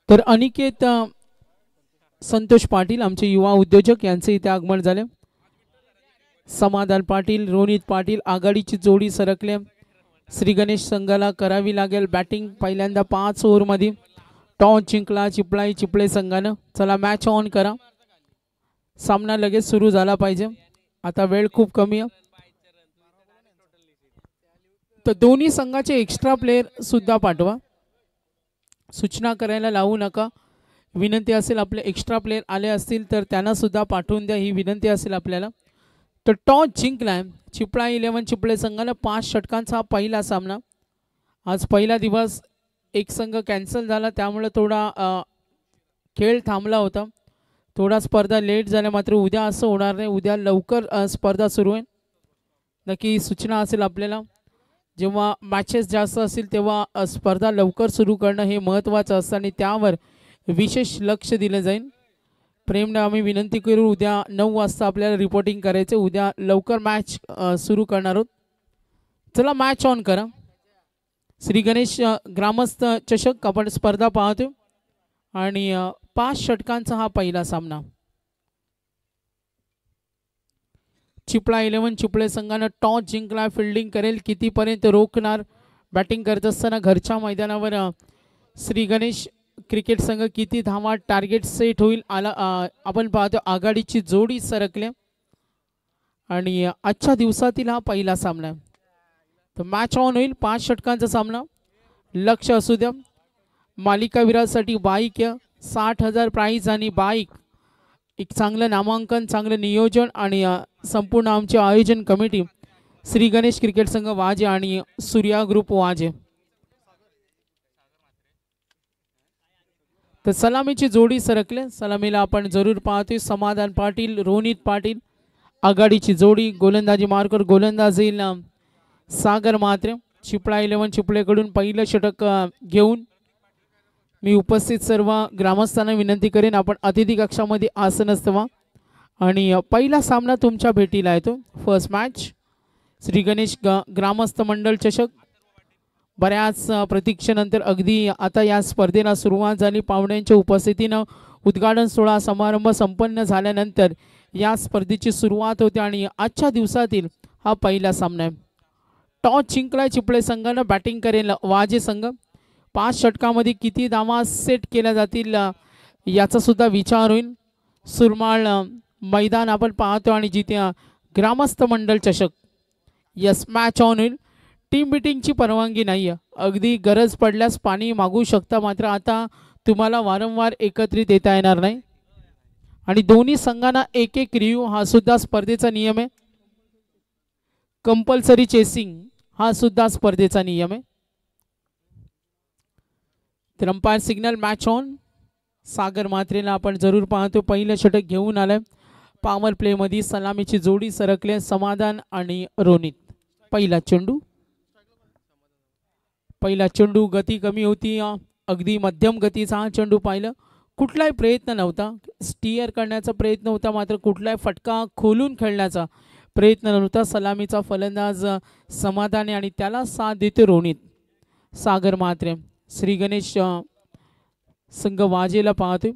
तर अनिकेत संतोष पाटील आमचे युवा उद्योजक यांचे इथे आगमन झाले। समाधान पाटील रोनित पाटील आघाडीची जोडी सरकले। श्री गणेश संघाला करावी लागेल बॅटिंग पहिल्यांदा 5 ओव्हरमध्ये टॉस जिंकला चिपळे संघानं। चला मॅच ऑन करा, सामना लगेच सुरू झाला पाहिजे, आता वेळ खूप कमी आहे। तर दोन्ही संघाचे एक्स्ट्रा प्लेयर सुद्धा पाठवा, सूचना करायला लावू नका, विनंती असेल। आपले एक्स्ट्रा प्लेयर आले असतील तर त्यांना सुद्धा पाठवून द्या, ही विनंती असेल आपल्याला। तर टॉस जिंकलाय चिपळा 11 चिपळे संघाने 5 षटकांचा हा पहिला सामना। आज पहिला दिवस एक संघ कॅन्सल झाला, त्यामुळे थोडा खेळ थांबला होता, थोडा स्पर्धा लेट झाल्या, मात्र उद्या असं होणार नाही, उद्या लवकर स्पर्धा सुरू आहे। नक्की सूचना असेल आपल्याला, जेव्हा मॅचेस जास्त असतील तेव्हा स्पर्धा लवकर सुरू करणं हे महत्त्वाचं असतं आणि त्यावर विशेष लक्ष दिलं जाईल। प्रेमने आम्ही विनंती करू, उद्या 9 वाजता आपल्याला रिपोर्टिंग करायचे, उद्या लवकर मॅच सुरू करणार आहोत। चला मॅच ऑन करा। श्री गणेश ग्रामस्थ चषक आपण स्पर्धा पाहतो आणि 5 षटकांचा हा पहिला सामना। चिपळा 11 चिपळे संघाने टॉस जिंकला, फिल्डिंग करेल, कितीपर्यंत रोखणार, बॅटिंग करत असताना घरच्या मैदानावर श्री गणेश क्रिकेट संघ किती धावा टार्गेट सेट होईल आपण पाहतो। आघाडीची जोडी सरकले आणि आजच्या दिवसातील हा पहिला सामना, तर मॅच ऑन होईल। 5 षटकांचा सामना, लक्ष असू द्या। मालिकावीरासाठी बाईक 60,000 प्राइज आणि बाईक, एक चांगलं नामांकन, चांगलं नियोजन आणि संपूर्ण आमचे आयोजन कमिटी श्री गणेश क्रिकेट संघ वाजे आणि सूर्या ग्रुप वाजे। तर सलामीची जोडी सरकले, सलामीला आपण जरूर पाहतोय समाधान पाटील रोनित पाटील आघाडीची जोडी। गोलंदाजी मार्कर गोलंदाज येईल सागर म्हात्रे। चिपळा 11 चिपळेकडून पहिलं षटक घेऊन मी उपस्थित सर्व ग्रामस्थांना विनंती करेन, आपण अतिथी कक्षामध्ये आसन असतं आणि पहिला सामना तुमच्या भेटीला येतो। फर्स्ट मॅच श्री गणेश ग्रामस्थ मंडळ चषक, बऱ्याच प्रतीक्षेनंतर अगदी आता या स्पर्धेला सुरुवात झाली। पाहुण्यांच्या उपस्थितीनं उद्घाटन सोहळा समारंभ संपन्न झाल्यानंतर या स्पर्धेची सुरुवात होते आणि आजच्या दिवसातील हा पहिला सामना आहे। टॉस जिंकलाय चिपळे संघानं, बॅटिंग करेल वाजे संघ। 5 षटकामध्ये किती धावा सेट केल्या जातील याचा सुद्धा विचार होईल। सुरमाळ मैदान आपण पाहतो आणि जिथे ग्रामस्थ मंडळ चषक, यस मॅच ऑन होईल। टीम मीटिंगची परवानगी नाही आहे, अगदी गरज पडल्यास पाणी मागू शकता, मात्र आता तुम्हाला वारंवार एकत्रित येता येणार नाही आणि दोन्ही संघांना एक रिव्ह्यू हा सुद्धा स्पर्धेचा नियम आहे। कंपल्सरी चेसिंग हा सुद्धा स्पर्धेचा नियम आहे। तर अंपायर सिग्नल मॅच ऑन। सागर म्हात्रेला आपण जरूर पाहतो, पहिलं षटक घेऊन आलंय। पॉवर प्ले मध्ये सलामीची जोडी सरकले समाधान आणि रोनित। पहिला चेंडू गती कमी होती, अगदी मध्यम गतीचा हा चेंडू पाहिलं, कुठलाही प्रयत्न नव्हता, स्टीअर करण्याचा प्रयत्न होता, मात्र कुठलाही फटका खोलून खेळण्याचा प्रयत्न नव्हता। सलामीचा फलंदाज समाधान आणि त्याला साथ देते रोनित। सागर म्हात्रे श्री गणेश संघ वाजेला पाहतोय।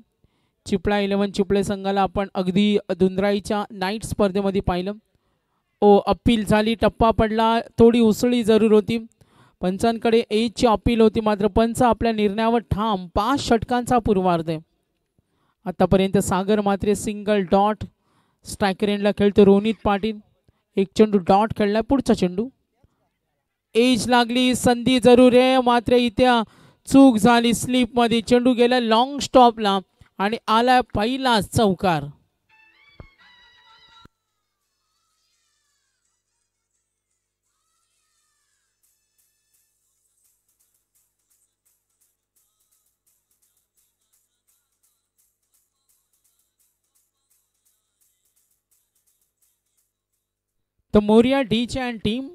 चिपळा 11 चिपळे संघाला आपण अगदी धुंद्राईच्या नाईट स्पर्धेमध्ये पाहिलं, अपील झाली, टप्पा पडला, थोडी उसळी जरूर होती, पंचांकडे एजची अपील होती, मात्र पंच आपल्या निर्णयावर ठाम। 5 षटकांचा पूर्वार्ध आहे आतापर्यंत। सागर म्हात्रे सिंगल डॉट, स्ट्रायकर एंडला खेळतो रोनित पाटील, एक चेंडू डॉट खेळलाय, पुढचा चेंडू एज लागली, संधी जरूर आहे, मात्र इथे चूक झाली, स्लिप मध्ये चेंडू गेला लॉंग स्टॉपला आणि आला पहिला चौकार। तर मोरिया डीचे अँड टीम,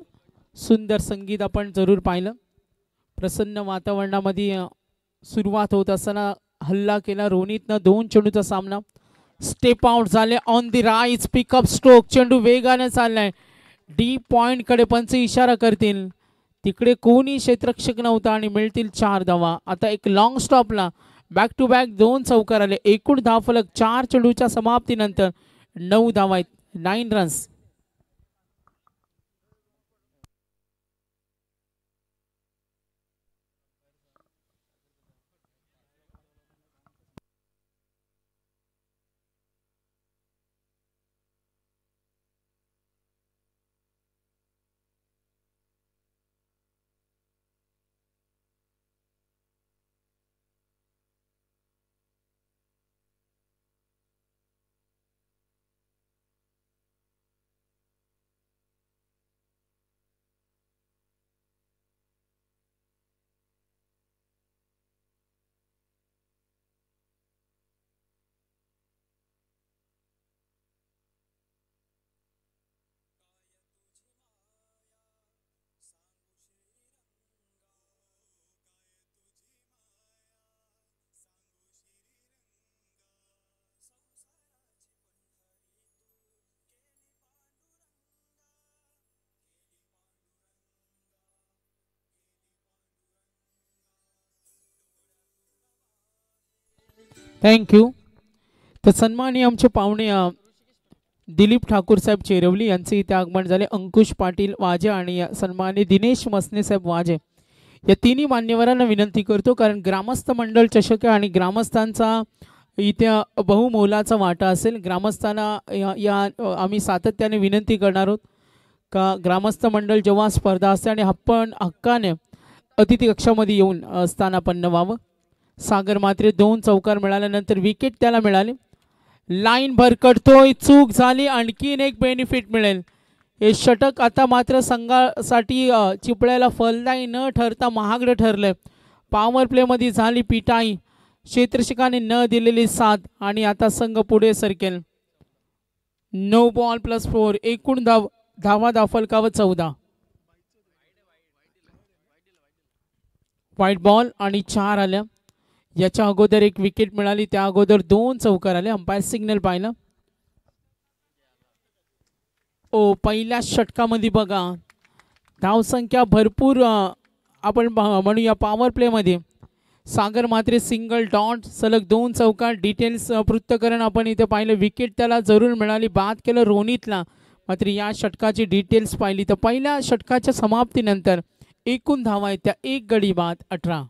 सुंदर संगीत आपण जरूर पाहिलं। प्रसन्न वातावरणामध्ये सुरुवात होत असताना हल्ला केला रोनितनं, 2 चेंडूचा सामना, स्टेप आउट झाले, on the rise pickup stroke, चेंडू वेगाने चाललाय, डी पॉइंट कडे पंच इशारा करतील, तिकडे कोणी क्षेत्ररक्षक नव्हता आणि मिळतील 4 धावा। आता एक लॉंग स्टॉपला बॅक टू बॅक 2 चौकार आले. एकूण धावफलक 4 चेंडूच्या समाप्तीनंतर 9 धावा आहेत. 9 रन्स. थँक्यू. तर सन्माननीय आमचे पाहुणे दिलीप ठाकूर साहेब चेरवली यांचे इथे आगमन झाले. अंकुश पाटील वाजे आणि सन्माननीय दिनेश मसने साहेब वाजे या तिन्ही मान्यवरांना विनंती करतो, कारण ग्रामस्थ मंडळ चषक आणि ग्रामस्थांचा इथे बहुमोलाचा वाटा असेल. ग्रामस्थांना या आम्ही सातत्याने विनंती करणार आहोत का ग्रामस्थ मंडळ जेव्हा स्पर्धा असते आणि आपण हक्काने अतिथी कक्षामध्ये येऊन स्थानापन्न व्हावं. सागर मात्रे 2 चौकार मिळाल्यानंतर विकेट त्याला मिळाले. लाईन भरकटतोय, चूक झाली, आणखीन एक बेनिफिट मिळेल. हे षटक आता मात्र संघासाठी चिपळ्याला फलदायी न ठरता महागडं ठरलंय. पॉवर प्लेमध्ये झाली पिटाई, क्षेत्ररक्षकाने न दिलेली साथ आणि आता संघ पुढे सरकेल. 9 बॉल प्लस 4. एकूण धावा धावफलकावर 14. व्हाईट बॉल आणि 4 आल्या. याच्या अगोदर एक विकेट मिळाली, त्या अगोदर 2 चौकार आले. अंपायर सिग्नल पाहिलं. पहिल्या षटकामध्ये बघा धावसंख्या भरपूर आपण म्हणूया पॉवर प्लेमध्ये सागर मात्रे सिंगल डॉट सलग 2 चौकार. डिटेल्स पृथक्करण आपण इथे पाहिलं. विकेट त्याला जरूर मिळाली, बाद केलं रोनितला. मात्र या षटकाची डिटेल्स पाहिली तर पहिल्या षटकाच्या समाप्तीनंतर एकूण धावा आहेत त्या 1 गडी बाद 18.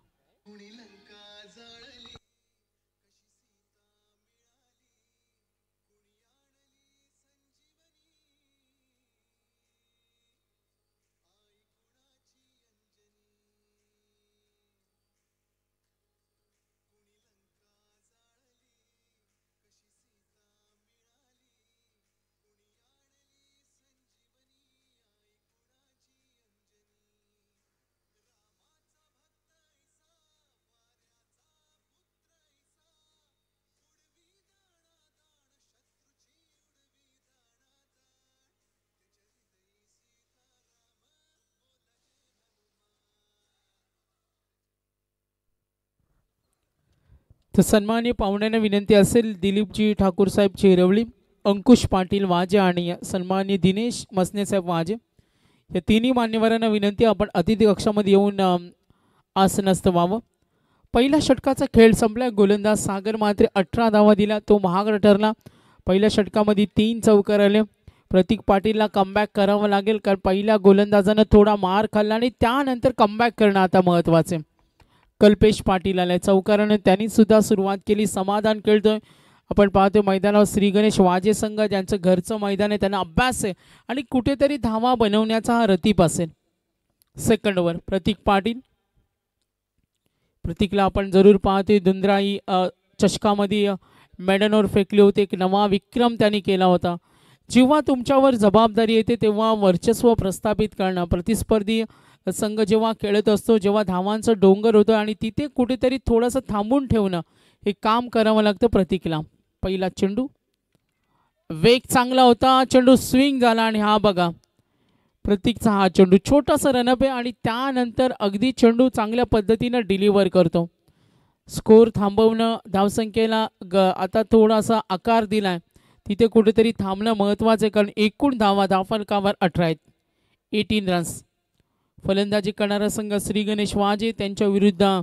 तर सन्माननीय पाहुण्यांना विनंती असेल दिलीपजी ठाकूर साहेब चेरवली, अंकुश पाटील वाजे आणि सन्माननीय दिनेश मसने साहेब वाजे या तिन्ही मान्यवरांना विनंती आपण अतिथी कक्षामध्ये येऊन आसनस्थ व्हावं. पहिल्या षटकाचा खेळ संपला. गोलंदाज सागर मात्रे 18 धावा दिला, तो महागडा ठरला. पहिल्या षटकामध्ये 3 चौकार आले. प्रतीक पाटीलला कमबॅक करावं लागेल, कारण पहिल्या गोलंदाजानं थोडा मार खाल्ला आणि त्यानंतर कमबॅक करणं आता महत्त्वाचे. कल्पेश पाटील आलाय चौकाराने, त्यांनी सुद्धा सुरुवात केली. समाधान खेळतोय. आपण पाहतोय मैदानावर श्री गणेश वाजे संघ ज्यांचं घरचं मैदान आहे, त्यांना अभ्यास आहे आणि कुठेतरी धावा बनवण्याचा हा रतीप असेल. सेकंडवर प्रतीक पाटील. प्रतीकला आपण जरूर पाहतोय. दुंद्राई चषकामध्ये मेडनवर फेकले होते. एक नवा विक्रम त्यांनी केला होता. जेव्हा तुमच्यावर जबाबदारी येते तेव्हा वर्चस्व प्रस्थापित करणं, प्रतिस्पर्धी संघ जेव्हा खेळत असतो, जेव्हा धावांचं डोंगर होतं आणि तिथे कुठेतरी थोडंसं थांबून ठेवणं हे काम करावं लागतं प्रतीकला. पहिला चेंडू वेग चांगला होता, चेंडू स्विंग झाला आणि हा बघा प्रतीकचा हा चेंडू छोटासा रनअप आहे आणि त्यानंतर अगदी चेंडू चांगल्या पद्धतीनं डिलिव्हर करतो. स्कोर थांबवणं, धावसंख्येला आता थोडासा आकार दिलाय, तिथे कुठेतरी थांबणं महत्त्वाचं आहे, कारण एकूण धावफलकावर 18 आहेत. 18 रन्स. फलंदाजी करणारा संघ श्री गणेश वाजे, त्यांच्या विरुद्ध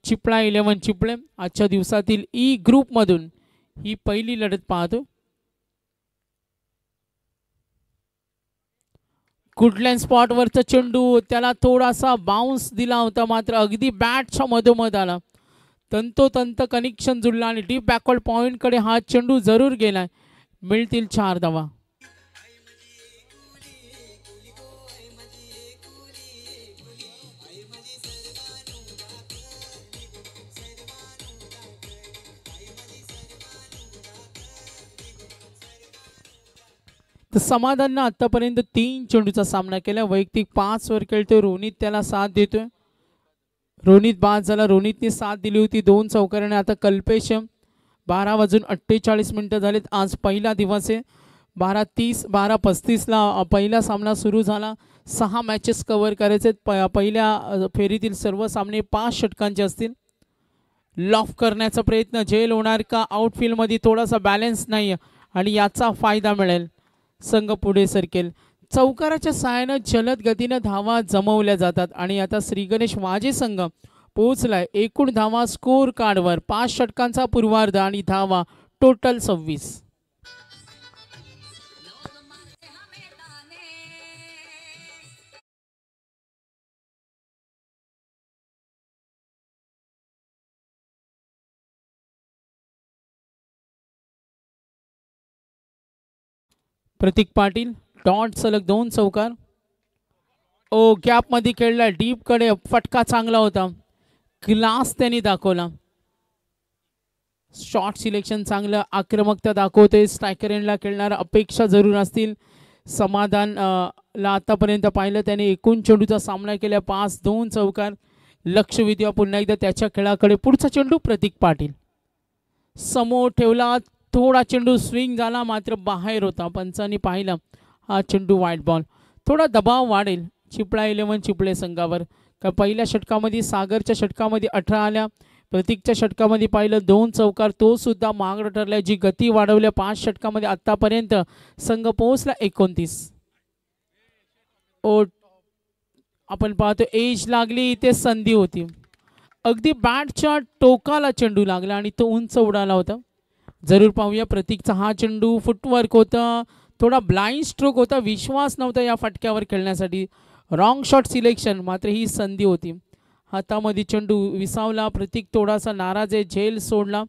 चिपळा 11 चिपळे आजच्या दिवसातील ई ग्रुपमधून ही पहिली लढत पाहतो. कुठल्या स्पॉटवरचा चेंडू त्याला थोडासा बाउन्स दिला होता, मात्र अगदी बॅटच्या मधोमध आला. तंतोतंत कनेक्शन जुळला आणि डीप बॅकवर्ड पॉइंटकडे हा चेंडू जरूर गेलाय. मिळतील 4 धावा. समाधाननं आतापर्यंत 3 चेंडूचा सामना केला. वैयक्तिक 5 वर खेळतोय रोनित, त्याला साथ देतोय. रोनित बाद झाला. रोनितने साथ दिली होती 2 चौकाराने. आता कल्पेश 12:48 झालेत. आज पहिला दिवस आहे. 12:35ला पहिला सामना सुरू झाला. 6 मॅचेस कव्हर करायचे. पहिल्या फेरीतील सर्व सामने 5 षटकांचे असतील. लॉफ करण्याचा प्रयत्न झेल होणार का? आउटफील्डमध्ये थोडासा बॅलन्स नाही आणि याचा फायदा मिळेल. संघ पुढे सरकेल. चौकाराच्या सहाय्याने जलद गतीने धावा जमवल्या जातात आणि आता श्री गणेश वाजे संघ पोहोचलाय एकूण धावा स्कोर कार्डवर. 5 षटकांचा पूर्वार्ध आणि धावा टोटल 26. प्रतीक पाटील डॉट सलग 2 चौकार. ओ गॅप मध्ये खेळला. डीप कडे फटका चांगला होता. क्लास त्यांनी दाखवला. शॉट सिलेक्शन चांगलं. आक्रमकता दाखवते. स्ट्रायकर एंडला खेळणारा अपेक्षा जरूर असतील. समाधान ला आतापर्यंत पाहिलं त्याने एकूण चेंडूचा सामना केला. 5-2 चौकार. लक्ष विद्या पुन्हा एकदा त्याच्या खेळाकडे. पुढचा चेंडू प्रतीक पाटील समोर ठेवला. थोडा चेंडू स्विंग झाला, मात्र बाहेर होता. पंचांनी पाहिलं हा चेंडू वाईट बॉल. थोडा दबाव वाढेल चिपळा 11 चिपळे संघावर. का पहिल्या षटकामध्ये सागरच्या षटकामध्ये 18 आल्या. प्रतीकच्या षटकामध्ये पाहिलं 2 चौकार. तो सुद्धा मागं ठरलाय. जी गती वाढवल्या 5 षटकामध्ये आतापर्यंत संघ पोहोचला 29. आपण पाहतो एज लागली. इथे संधी होती. अगदी बॅटच्या टोकाला चेंडू लागला आणि तो उंच उडाला होता. जरूर पाहूया प्रतीकचा हा चेंडू. फुटवर्क होता. थोडा ब्लाइंड स्ट्रोक होता. विश्वास नव्हता या फटक्यावर खेळण्यासाठी. Wrong shot selection. मात्र ही संधी होती. हातामध्ये चेंडू विसावला. प्रतीक थोडासा नाराज आहे. झेल सोडला.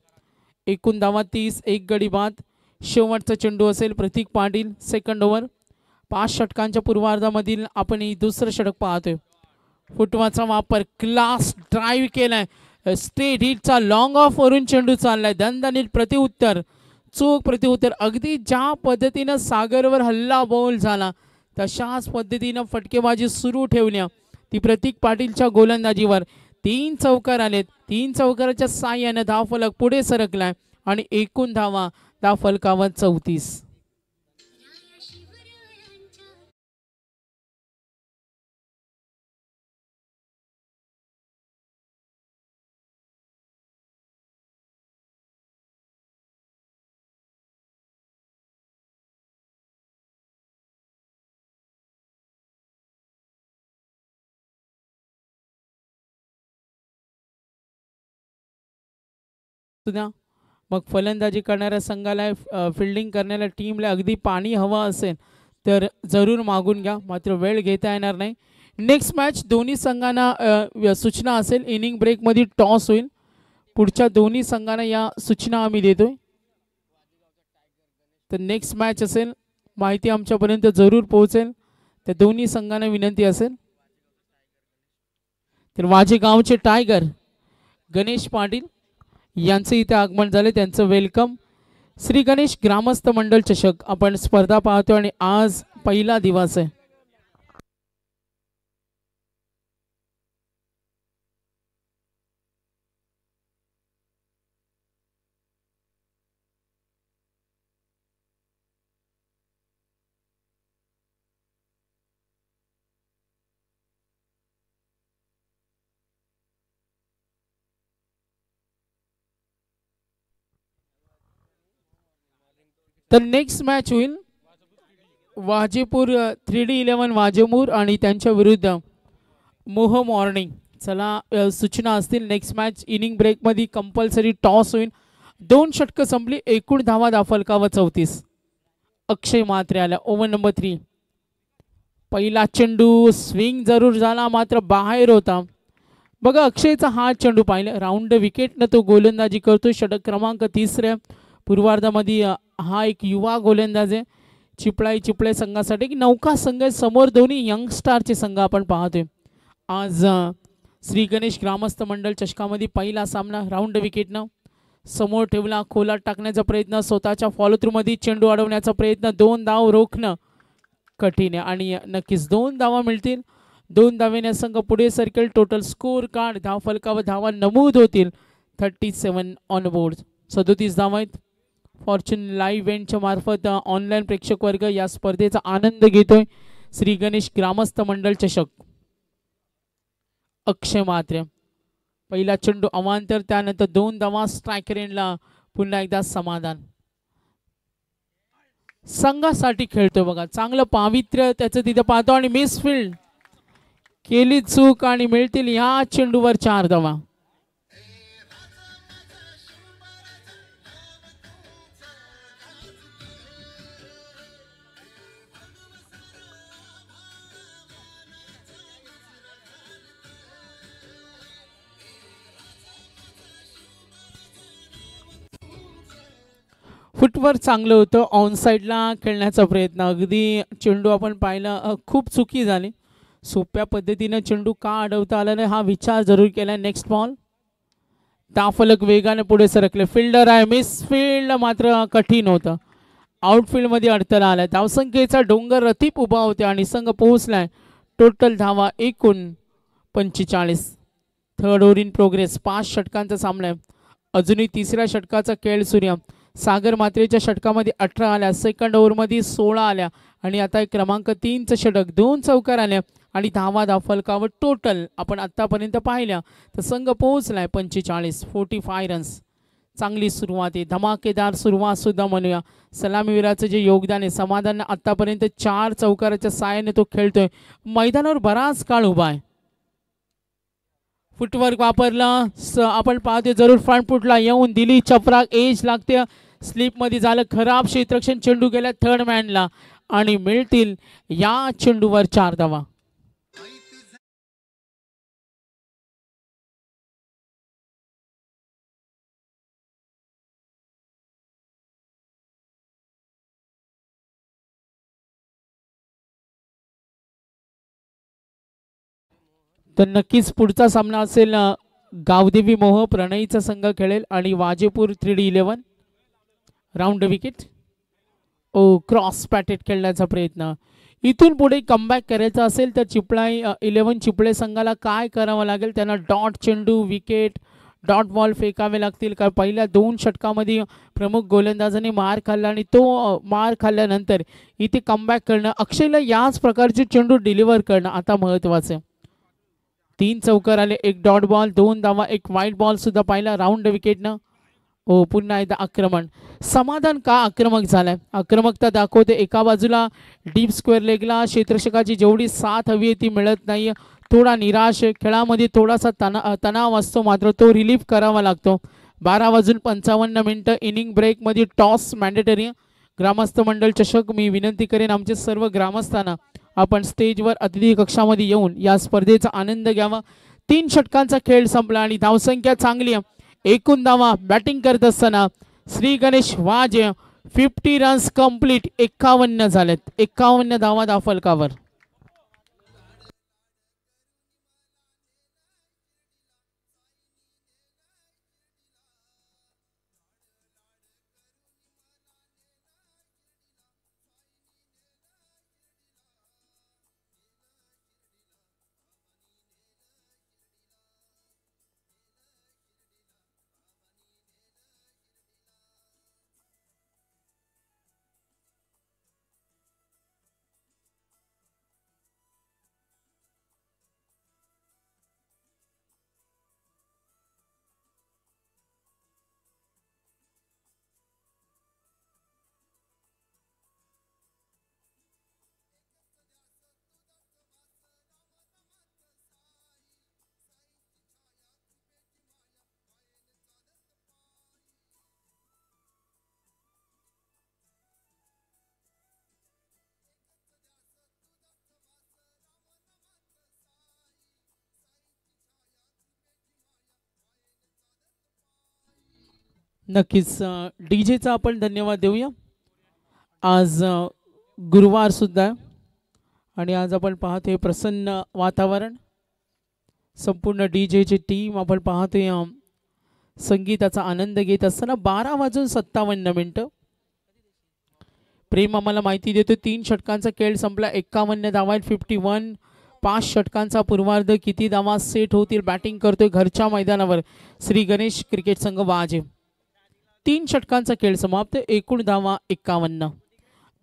एकूण धावा 30. 1 गडी बाद. शेवटचा चेंडू असेल प्रतीक पाटील. Second over. 5 षटकांच्या पूर्वार्धामधील आपण ही दुसरं षटक पाहतोय. फुटवाचा वापर. क्लास ड्राईव्ह केलाय. स्ट्रेट हिटचा लॉंग ऑफ वरून चेंडू चाललाय. दणदणीत प्रतिउत्तर. चोख प्रतिउत्तर. अगदी ज्या पद्धतीनं सागरवर हल्ला बॉल झाला तशाच पद्धतीनं फटकेबाजी सुरू ठेवल्या ती प्रतीक पाटीलच्या गोलंदाजीवर. 3 चौकार आलेत. 3 चौकाराच्या साह्याने धावफलक पुढे सरकलाय आणि एकूण धावा धावफलकावर 34. मग फलंदाजी करणाऱ्या संघाला फिल्डिंग करणाऱ्या टीमला अगदी पाणी हवं असेल तर जरूर मागून घ्या, मात्र वेळ घेता येणार नाही. नेक्स्ट मॅच दोन्ही संघांना सूचना असेल. इनिंग ब्रेकमध्ये टॉस होईल. पुढच्या दोन्ही संघांना या सूचना आम्ही देतोय. तर नेक्स्ट मॅच असेल माहिती आमच्यापर्यंत जरूर पोहोचेल. त्या दोन्ही संघांना विनंती असेल. तर वाजेगावचे टायगर गणेश पाटील यांचं इथे आगमन झाले. त्यांचं वेलकम. श्री गणेश ग्रामस्थ मंडळ चषक आपण स्पर्धा पाहतो आणि आज पहिला दिवस आहे. तर नेक्स्ट मॅच होईल वाजेपूर 3D11 वाजेमूर आणि त्यांच्या विरुद्ध मोह मॉर्निंग. चला सूचना असतील. नेक्स्ट मॅच इनिंग ब्रेकमध्ये कंपल्सरी टॉस होईल. 2 षटकं संपली. एकूण धावा दाफलकावर 34. अक्षय म्हात्रे आला ओव्हर नंबर 3. पहिला चेंडू स्विंग जरूर झाला मात्र बाहेर होता. बघा अक्षयचा हा चेंडू पाहिला राऊंड विकेटनं तो गोलंदाजी करतो. षटक क्रमांक 3 पूर्वार्धामध्ये हा एक युवा गोलंदाज आहे चिपळे संघासाठी. नौका संघ समोर दोन्ही यंगस्टारचे संघ आपण पाहतोय. आज श्री गणेश ग्रामस्थ मंडळ चषकामध्ये पहिला सामना राऊंड विकेटनं समोर ठेवला. खोलात टाकण्याचा प्रयत्न, स्वतःच्या फॉलो थ्रू मध्ये चेंडू अडवण्याचा प्रयत्न, 2 धाव रोखणं कठीण आहे आणि नक्कीच 2 धावा मिळतील. 2 धावेने संघ पुढे सरकेल. टोटल स्कोर कार्ड धाव फलकावर धावा नमूद होतील. 37 ऑन बोर्ड. 37 धावा आहेत. फॉर्च्यून लाईव्ह इव्हेंटच्या मार्फत ऑनलाईन प्रेक्षक वर्ग या स्पर्धेचा आनंद घेतोय. श्री गणेश ग्रामस्थ मंडळ चषक. अक्षय म्हात्रे पहिला चेंडू अवांतर, त्यानंतर 2 धावा. स्ट्रायकर एंडला पुन्हा एकदा समाधान. संघासाठी खेळतोय बघा. चांगलं पावित्र्य त्याचं तिथे पाहतो आणि मिसफिल्ड केली चूक आणि मिळतील या चेंडूवर 4 धावा. फुटवर चांगलं होतं. ऑन साईडला खेळण्याचा प्रयत्न, अगदी चेंडू आपण पाहिला खूप चुकी झाली. सोप्या पद्धतीने चेंडू का अडवता आला नाही हा विचार जरूर केला. Next ball. दाफलक वेगाने पुढे सरकले. फिल्डर आहे, मिसफिल्ड मात्र कठीण होतं. आउटफील्डमध्ये अडथळा आलाय. धावसंख्येचा डोंगर रतीप उभा होते आणि संघ पोहोचलाय. टोटल धावा एकूण 45. Third over in progress. 5 षटकांचा सामना आहे. अजूनही 3ऱ्या षटकाचा खेळ सूर्य. सागर म्हात्रेच्या षटकामध्ये 18 आल्या. सेकंड ओव्हरमध्ये 16 आल्या आणि आता एक क्रमांक 3चं षटक. 2 चौकार आल्या आणि धावा दाफलकावर टोटल आपण आतापर्यंत पाहिल्या तर संघ पोहोचलाय 45 रन्स. चांगली सुरुवात आहे. धमाकेदार सुरुवात सुद्धा म्हणूया. सलामीवीराचं जे योगदान आहे. समाधान आतापर्यंत 4 चौकाराच्या साहाय्याने तो खेळतोय. मैदानावर बराच काळ उभा आहे. फुटवर्क वापरला. आपण पाहतोय जरूर फ्रंट फुटला येऊन दिली चपराक. एज लागते. स्लिपमध्ये झालं खराब क्षेत्ररक्षण. चेंडू गेला थर्ड मॅनला आणि मिळतील या चेंडूवर 4 धावा. तर नक्कीच पुढचा सामना असेल गावदेवी मोह प्रणयीचा संघ खेळेल आणि वाजेपूर 3D11 राऊंड विकेट. ओ क्रॉस पॅटेट खेळण्याचा प्रयत्न. इथून पुढे कमबॅक करायचा असेल तर चिपळाई 11 चिपळे संघाला काय करावं लागेल. त्यांना डॉट चेंडू, विकेट, डॉट बॉल फेकावे लागतील. कारण पहिल्या 2 षटकामध्ये प्रमुख गोलंदाजाने मार खाल्ला आणि तो मार खाल्ल्यानंतर इथे कमबॅक करणं, अक्षयला याच प्रकारचे चेंडू डिलिव्हर करणं आता महत्त्वाचं आहे. 3 चौकार आले. 1 डॉट बॉल, 2 धावा, 1 वाईट बॉल सुद्धा पाहिला राऊंड विकेटनं. हो पुन्हा एकदा आक्रमण. समाधान का आक्रमक झालाय. आक्रमकता दाखवते. एका बाजूला डीप स्क्वेअर लेगला क्षेत्ररक्षकाची जेवढी साथ हवी आहे ती मिळत नाही. थोडा निराश आहे. खेळामध्ये थोडासा तणाव असतो मात्र तो रिलीफ करावा लागतो. 12:55 इनिंग ब्रेकमध्ये टॉस मॅन्डेटरी. ग्रामस्थ मंडळ चषक. मी विनंती करेन आमचे सर्व ग्रामस्थांना आपण स्टेजवर अतिथी कक्षामध्ये येऊन या स्पर्धेचा आनंद घ्यावा. 3 षटकांचा खेळ संपला आणि धावसंख्या चांगली आहे. एकूण धावा बॅटिंग करत असताना श्री गणेश वाजे 50 रन्स कंप्लीट. 51 झालेत. 51 धावा दाफलकावर. नक्कीच डीजेचा आपण धन्यवाद देऊया. आज गुरुवार सुद्धा आहे आणि आज आपण पाहतोय प्रसन्न वातावरण. संपूर्ण डीजेची टीम आपण पाहतोय संगीताचा आनंद घेत असताना 12:57 प्रेम आम्हाला माहिती देतो 3 षटकांचा खेळ संपला. 51 धावा आहेत. 51. 5 षटकांचा पूर्वार्ध. किती धावा सेट होतील. बॅटिंग करतोय घरच्या मैदानावर श्री गणेश क्रिकेट संघ वाजे. 3 षटकांचा खेळ समाप्त. एकूण धावा 51.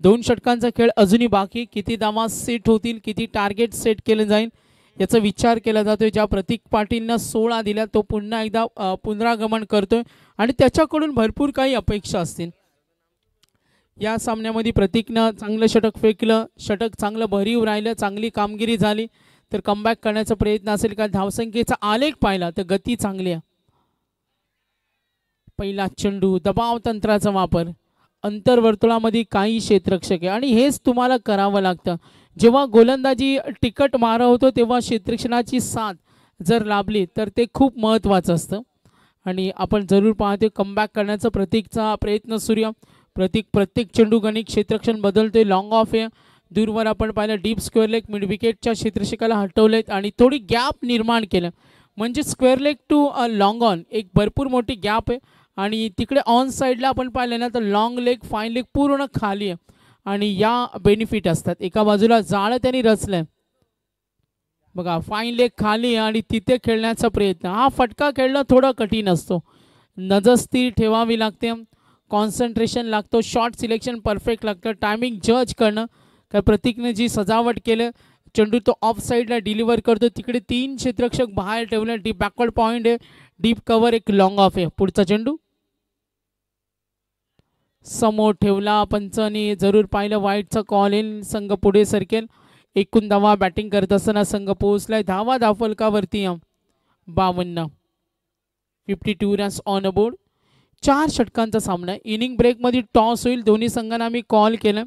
2 षटकांचा खेळ अजूनही बाकी. किती धावा सेट होतील. किती टार्गेट सेट केलं जाईल याचा विचार केला जातोय. ज्या प्रतीक पाटीलनं 16 दिल्या तो पुन्हा एकदा पुनरागमन करतोय आणि त्याच्याकडून भरपूर काही अपेक्षा असतील. या सामन्यामध्ये प्रतीकनं चांगलं षटक फेकलं. षटक चांगलं भरीव राहिलं. चांगली कामगिरी झाली तर कमबॅक करण्याचा प्रयत्न असेल. का धावसंख्येचा आलेख पाहिला तर गती चांगली आहे. पहिला चेंडू. दबाव तंत्राचा वापर. अंतर्वर्तुळामध्ये काही क्षेत्ररक्षक आहे आणि हेच तुम्हाला करावं लागतं. जेव्हा गोलंदाजी टिकट मारा होतो तेव्हा क्षेत्ररक्षणाची साथ जर लाभली तर ते खूप महत्त्वाचं असतं आणि आपण जरूर पाहतो कमबॅक करण्याचा प्रतीकचा प्रयत्न सूर्य. प्रत्येक चेंडू गणित क्षेत्ररक्षण बदलतोय. लॉंग ऑफ आहे. दूरवर आपण पाहिलं डीप स्क्वेअर लेग मिड विकेटच्या क्षेत्ररक्षकाला हटवलेत आणि थोडी गॅप निर्माण केलं म्हणजे square leg too long on एक भरपूर मोठी गॅप आहे आणि तिकडे ऑन साईडला आपण पाहिलं ना तर लॉंग लेग फाईन लेग पूर्ण खाली आहे आणि या बेनिफिट असतात. एका बाजूला जाळं त्यांनी रचलंय बघा. फाईन लेग खाली आणि तिथे खेळण्याचा प्रयत्न. हा फटका खेळणं थोडं कठीण असतो. नजर स्थिर ठेवावी लागते. कॉन्सन्ट्रेशन लागतो. शॉट सिलेक्शन परफेक्ट लागतं. टायमिंग जज करणं. कारण प्रतीकने जी सजावट केलं चेंडू तो ऑफ साईडला डिलिव्हर करतो. तिकडे 3 क्षेत्ररक्षक बाहेर ठेवले. डीप बॅकवर्ड पॉईंट आहे. डीप कव्हर एक लॉंग ऑफ आहे. पुढचा चेंडू समोर ठेवला. पंचांनी जरूर पाहिलं वाईटचा कॉल येईल. संघ पुढे सरकेल. एकूण धावा बॅटिंग करत असताना संघ पोहोचलाय धावा धावफलकावरती 52. 52 रन्स ऑन बोर्ड. 4 षटकांचा सामना. इनिंग ब्रेकमध्ये टॉस होईल. दोन्ही संघांना आम्ही कॉल केलं.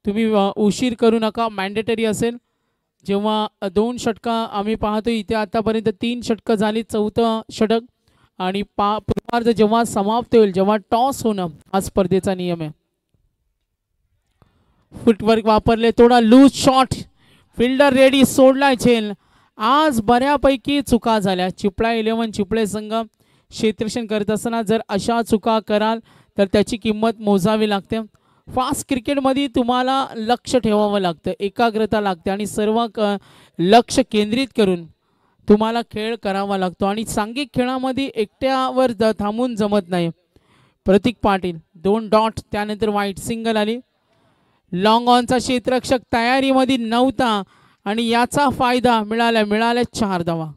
तुम्ही उशीर करू नका. मॅन्डेटरी असेल. जेव्हा 2 षटका आम्ही पाहतो इथे आतापर्यंत 3 षटकं झाली. 4थं षटक आणि पूर्वार्ध जेव्हा समाप्त होईल जेव्हा टॉस होणं हा स्पर्धेचा नियम आहे. फुटवर्क वापरले. थोडा लूज शॉट. Fielder ready. सोडला झेल. आज बऱ्यापैकी चुका झाल्या. चिपळा 11 चिपळे संघ क्षेत्ररक्षण करत असताना जर अशा चुका कराल तर त्याची किंमत मोजावी लागते. फास्ट क्रिकेटमध्ये तुम्हाला लक्ष ठेवावं लागतं. एकाग्रता लागते आणि सर्व लक्ष केंद्रित करून तुम्हाला खेळ करावा लागतो आणि सांघिक खेळामध्ये एकट्यावर थांबून जमत नाही. प्रतीक पाटील 2 डॉट. त्यानंतर वाईट सिंगल आली. लॉंग ऑनचा क्षेत्ररक्षक तयारीमध्ये नव्हता आणि याचा फायदा मिळाला 4 धावा.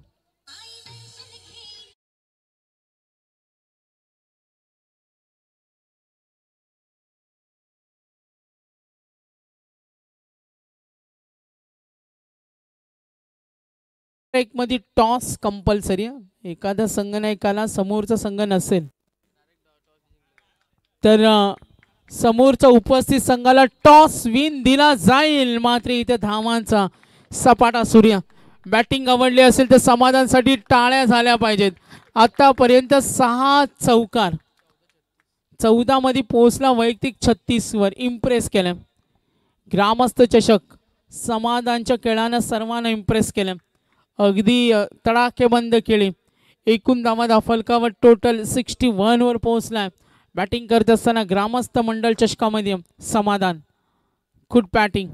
एक मध्ये टॉस कंपल्सरी. एखादा संघ नायकाला समोरचा संघ नसेल तर समोरचा उपस्थित संघाला टॉस विन दिला जाईल. मात्र इथे धावांचा सपाटा सूर्य. बॅटिंग आवडली असेल तर समाधानासाठी टाळ्या झाल्या पाहिजेत. आतापर्यंत 6 चौकार. 14 मध्ये पोहोचला. वैयक्तिक 36 वर इम्प्रेस केलं. ग्रामस्थ चषक समाधानच्या खेळानं सर्वांना इम्प्रेस केलं. अगदी तडाखेबंद केली. एकूण धावा धावफलकावर टोटल 61 वर पोहोचलाय. बॅटिंग करत असताना ग्रामस्थ मंडळ चषकामध्ये समाधान. Good batting.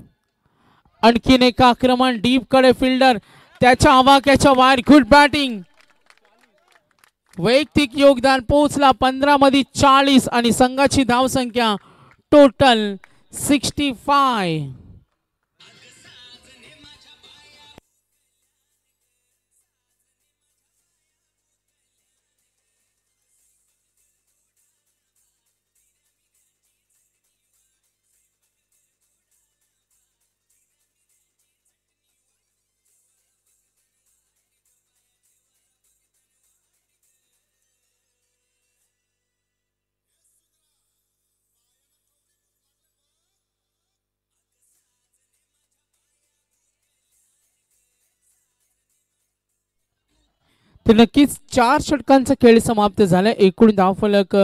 आणखीन एक आक्रमण. डीप कडे फिल्डर त्याच्या आवाक्याच्या बाहेर. Good batting. वैयक्तिक योगदान पोहोचला 15 मध्ये 40 आणि संघाची धावसंख्या टोटल 65. तर नक्कीच 4 षटकांचा खेळ समाप्त झाला. एकूण धावफलक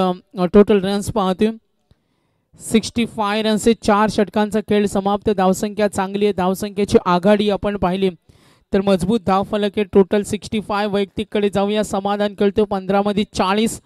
टोटल रन्स पाहतोय 65 रन्सचे 4 षटकांचा खेळ समाप्त. धावसंख्या चांगली आहे, धावसंख्येची आघाडी आपण पाहिली तर मजबूत धावफलक आहे. टोटल 65. वैयक्तिककडे जाऊया. समाधान खेळतो 15 मध्ये 40.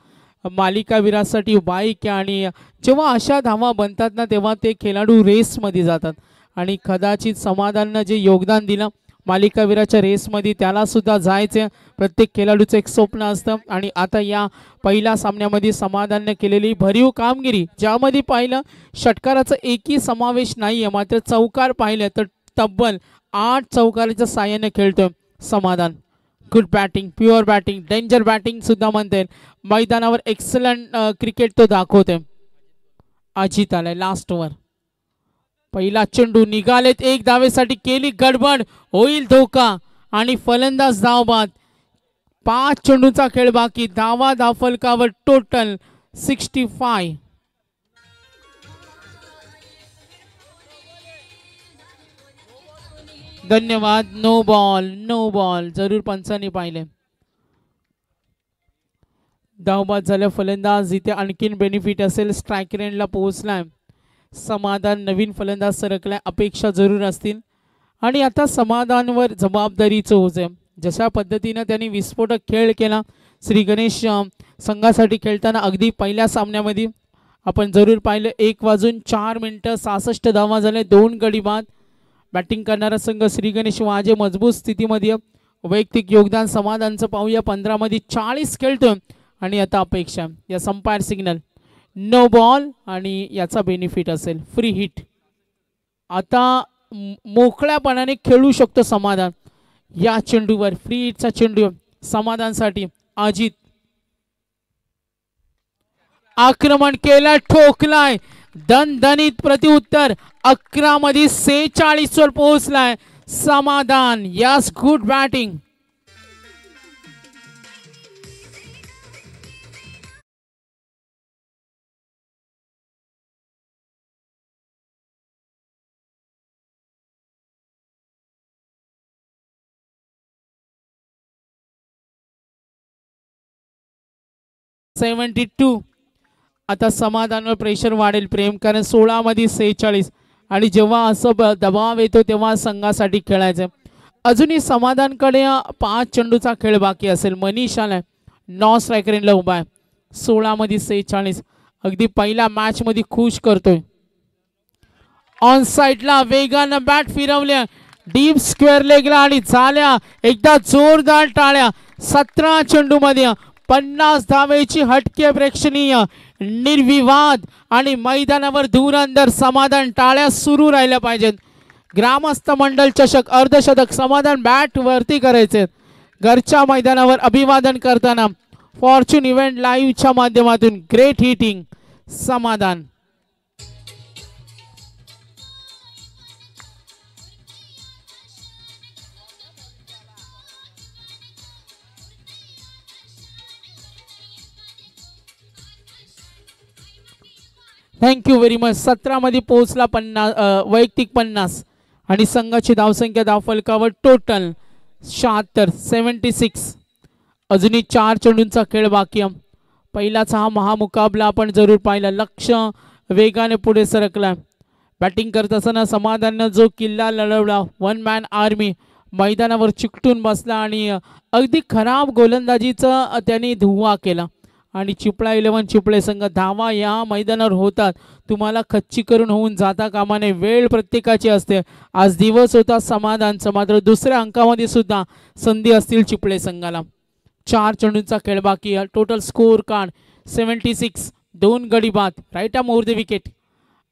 मालिकावीरासाठी बाईक आणि जेव्हा अशा धावा बनतात ना तेव्हा ते खेळाडू रेसमध्ये जातात आणि कदाचित समाधाननं जे योगदान दिलं मालिकावीराच्या रेसमध्ये त्याला सुद्धा जायचं प्रत्येक खेळाडूचं एक स्वप्न असतं. आणि आता या पहिल्या सामन्यामध्ये समाधानने केलेली भरीव कामगिरी ज्यामध्ये पाहिलं षटकाराचा एकही समावेश नाही आहे, मात्र चौकार पाहिलं तर तब्बल 8 चौकाराच्या साहाय्याने खेळतोय समाधान. Good batting, pure batting, danger batting सुद्धा म्हणते. मैदानावर एक्सलंट क्रिकेट तो दाखवते. अजित आलाय लास्ट ओव्हर. पहिला चेंडू निघालेत एक धावेसाठी, केली गडबड, होईल धोका आणि फलंदाज धावबाद. 5 चेंडूचा खेळ बाकी. धावफलकावर टोटल 65. धन्यवाद. नो बॉल जरूर पंचांनी पाहिले. धावबाद झाल्या फलंदाज. इथे आणखीन बेनिफिट असेल. स्ट्राईक रेंजला पोहोचलाय समाधान. नवीन फलंदाज सरकलाय. अपेक्षा जरूर असतील आणि आता समाधानवर जबाबदारीचं ओझ आहे. जशा पद्धतीनं त्यांनी विस्फोटक खेळ केला श्री गणेश संघासाठी खेळताना अगदी पहिल्या सामन्यामध्ये आपण जरूर पाहिलं. 1:04 66 धावा झाले, 2 गडी बाद. बॅटिंग करणारा संघ श्री गणेश वाजे मजबूत स्थितीमध्ये. वैयक्तिक योगदान समाधानचं पाहूया. 15 मध्ये 40 खेळतोय आणि आता अपेक्षा या संपायर सिग्नल नो बॉल आणि याचा बेनिफिट असेल फ्री हिट. आता मोकळ्यापणाने खेळू शकतो समाधान. या चेंडूवर फ्री हिटचा चेंडू समाधानसाठी. अजित आक्रमण केलं, ठोकलाय, दणदणीत प्रतिउत्तर. 11 मध्ये 46 वर पोहोचलाय समाधान. यास गुड बॅटिंग. आता समाधानवर प्रेशर वाढेल प्रेम, कारण 16 मध्ये 46 आणि जेव्हा असं दबाव येतो तेव्हा संघासाठी खेळायचं. अजूनही समाधानकडे 5 चेंडूचा खेळ बाकी असेल. मनीष आलाय नॉन स्ट्रायकर रेंजला उभा आहे. 16 मध्ये 46 अगदी पहिल्या मॅच मध्ये खुश करतोय. ऑन साइडला वेगानं बॅट फिरवल्या डीप स्क्वेअर लेगला आणि झाल्या एकदा जोरदार टाळ्या. 17 चेंडू मध्ये 50 धावेची हटके प्रेक्षणीय निर्विवाद आणि मैदानावर धुरंदर समाधान. टाळ्या सुरू राहिल्या पाहिजेत. ग्रामस्थ मंडल चषक अर्धशतक समाधान बॅट वरती करायचे. घरच्या मैदानावर अभिवादन करताना फॉर्च्यून इव्हेंट लाईव्हच्या माध्यमातून ग्रेट हिटिंग समाधान. Thank you very much. 17 मध्ये पोहोचला 50 वैयक्तिक 50 आणि संघाची धावसंख्या धावफलकावर टोटल 76. अजूनही 4 चेंडूंचा खेळ बाकी. पहिलाचा हा महामुकाबला आपण जरूर पाहिला. लक्ष वेगाने पुढे सरकला. बॅटिंग करत असताना समाधाननं जो किल्ला लढवला 1 मॅन आर्मी मैदानावर चिकटून बसला आणि अगदी खराब गोलंदाजीचा त्यांनी धुव्वा केला. आणि चिपळा 11 चिपळे संघ धावा या मैदानावर होतात. तुम्हाला खच्चीकरण होऊन जाता कामा नये. वेळ प्रत्येकाची असते. आज दिवस होता समाधानचा, मात्र दुसऱ्या अंकामध्ये सुद्धा संधी असतील चिपळे संघाला. 4 चेंडूंचा खेळ बाकी. Total score card 76. 2 गडी बाद. Right arm over the wicket.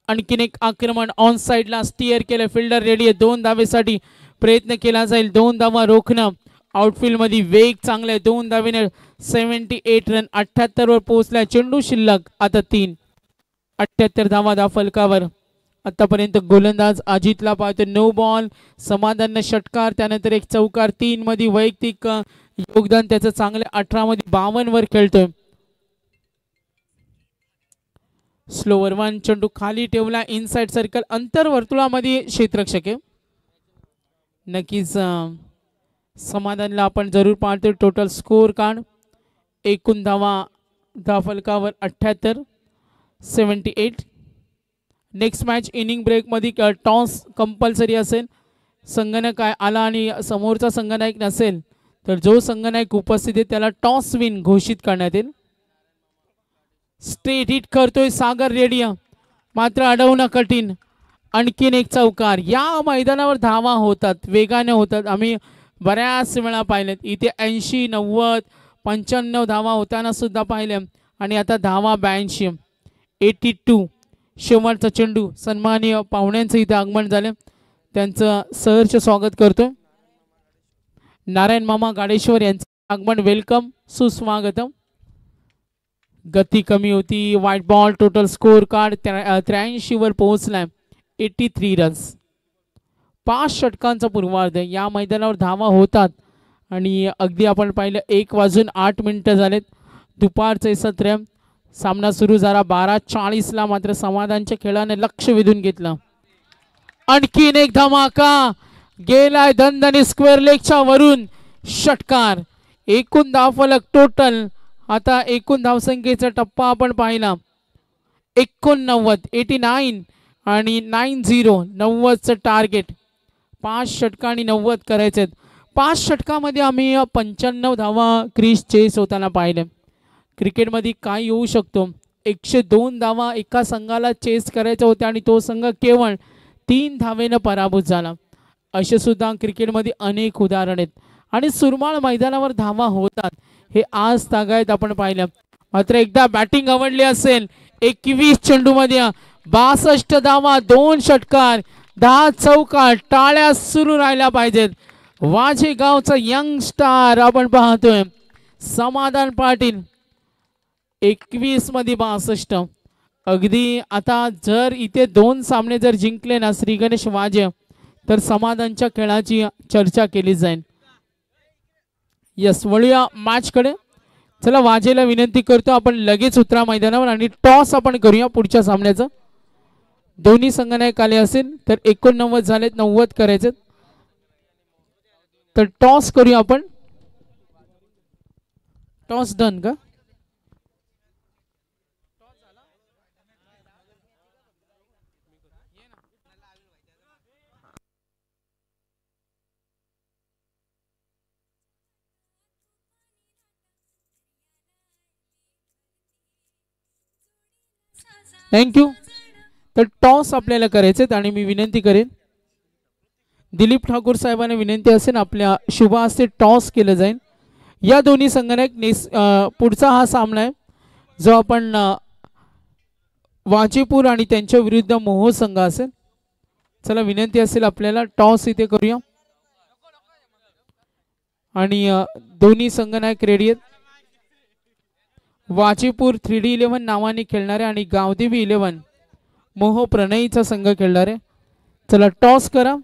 आणखीन एक आक्रमण ऑन साइडला स्टिअर केलं. फिल्डर रेडी आहे. 2 धावेसाठी प्रयत्न केला जाईल. 2 धावा रोखणं. आउटफील्ड मध्ये वेग चांगला आहे. 2 धावेने 78 रन. 78 वर पोहोचलाय. चेंडू शिल्लक आता 3. 78 धावा धावफलकावर. आतापर्यंत गोलंदाज अजितला पाहतो. No ball. समाधान षटकार, त्यानंतर एक चौकार. 3 मध्ये वैयक्तिक योगदान त्याचं चांगलं. 18 मध्ये 52 वर खेळतोय. स्लोवर 1 चेंडू खाली ठेवला. इनसाइड सर्कल अंतर वर्तुळामध्ये क्षेत्ररक्षक आहे. नक्कीच समाधानला आपण जरूर पाहतो. टोटल स्कोर कार्ड एकूण धावा फलकावर 78, 78. नेक्स्ट मॅच इनिंग ब्रेकमध्ये टॉस कंपल्सरी असेल. संगणक आला आणि समोरचा संगणक नसेल तर जो संगणक उपस्थित आहे त्याला टॉस विन घोषित करण्यात येईल. स्ट्रेट हिट करतोय सागर रेडिया, मात्र अडवणं कठीण. आणखीन एक चौकार. या मैदानावर धावा होतात, वेगाने होतात. आम्ही बऱ्याच वेळा पाहिलेत. इथे 80, 90, 95 धावा होताना सुद्धा पाहिले. आणि आता धावा 82, 82. शेवटचा चेंडू. सन्माननीय पाहुण्यांचं इथे आगमन झालं, त्यांचं सहर्ष स्वागत करतोय. नारायण मामा गाडेश्वर यांचं आगमन, वेलकम, सुस्वागतम. गती कमी होती. White ball. Total score card 83 वर पोहोचलाय. 83 रन्स. 5 षटकांचा पूर्वार्ध. या मैदानावर धावा होतात आणि अगदी आपण पाहिलं 1:08 झालेत. दुपारचे सत्र. सामना सुरू झाला 12:40 मात्र समाधानच्या खेळाने लक्ष वेधून घेतलं. आणखीन एक धमाका गेलाय दणदणी स्क्वेअर लेगच्या वरून. षटकार. एकूण धावफलक टोटल. आता एकूण धावसंख्येचा टप्पा आपण पाहिला 89, 89 आणि 90, 90चं टार्गेट. 5 षटकांनी 90 करायचे. 5 षटकामध्ये आम्ही 95 धावा क्रीज चेस होताना पाहिले. क्रिकेटमध्ये काय येऊ शकतो. 102 धावा एका संघाला चेस करायच्या होत्या आणि तो संघ केवळ 3 धावेनं पराभूत झाला. असे सुद्धा क्रिकेटमध्ये अनेक उदाहरण आहेत. आणि सुरमाळ मैदानावर धावा होतात हे आज तागायत आपण पाहिलं. मात्र एकदा बॅटिंग आवडली असेल. 21 चेंडूमध्ये 62 धावा, 2 षटकार, 10 चौकार. टाळ्या सुरू राहिल्या पाहिजेत. वाझे गावचा यंग स्टार आपण पाहतोय समाधान पाटील. 21 मध्ये 62. अगदी आता जर इथे 2 सामने जर जिंकले ना श्री गणेश वाजे तर समाधानच्या खेळाची चर्चा केली जाईल. यस, वळूया मॅच कडे. चला, वाजेला विनंती करतो आपण लगेच उतरा मैदानावर आणि टॉस आपण करूया पुढच्या सामन्याचं. दोन्ही संघाने आले असेल तर 89 झालेत, 90 करायचे तर टॉस करूया आपण. टॉस डन का? थँक्यू. तर टॉस आपल्याला करायचे आणि मी विनंती करेन दिलीप ठाकूर साहेबांना विनंती असेल आपल्या शुभ हस्ते टॉस केलं जाईल. या दोन्ही संघाने पुढचा हा सामना आहे जो आपण वाजेपूर आणि त्यांच्या विरुद्ध मोहो संघ असेल. चला, विनंती असेल आपल्याला टॉस इथे करूया आणि दोन्ही संघनायक रेडी आहेत. वाजेपूर 3D11 नावाने खेळणारे आणि गावदेवी 11 मोहो प्रणयीचा संघ खेळणारे. चला, टॉस करा.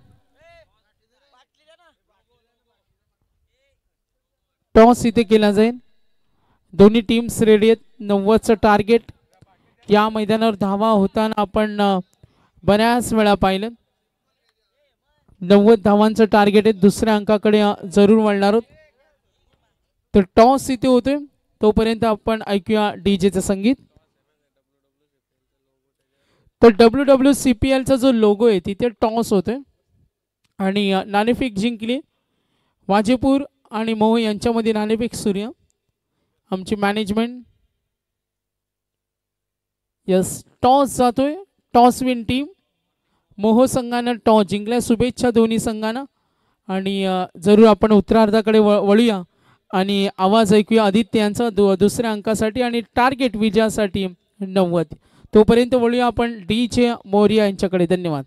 टॉस इथे केला जाईल. दोन्ही टीम्स रेडी आहेत. 90चं टार्गेट. या मैदानावर धावा होताना आपण बऱ्याच वेळा पाहिलं. 90 धावांचं टार्गेट आहे. दुसऱ्या अंकाकडे जरूर वळणार आहोत. तर टॉस इथे होतोय. तोपर्यंत आपण ऐकूया डीजेचं संगीत. तर WWCPL चा जो लोगो आहे तिथे टॉस होतोय आणि नाणेफेक जिंकली वाजेपूर आणि मोहो यांच्यामध्ये. नाणेफेक सूर्य आमची मॅनेजमेंट. यस, टॉस जातोय. Toss win team. मोहो संघानं टॉस जिंकल्या. शुभेच्छा दोन्ही संघांना. आणि जरूर आपण उत्तरार्धाकडे वळूया आणि आवाज ऐकूया आदित्य यांचा दुसऱ्या अंकासाठी आणि टार्गेट विजयासाठी 90. तोपर्यंत वळूया आपण DJ मोरिया यांच्याकडे. धन्यवाद.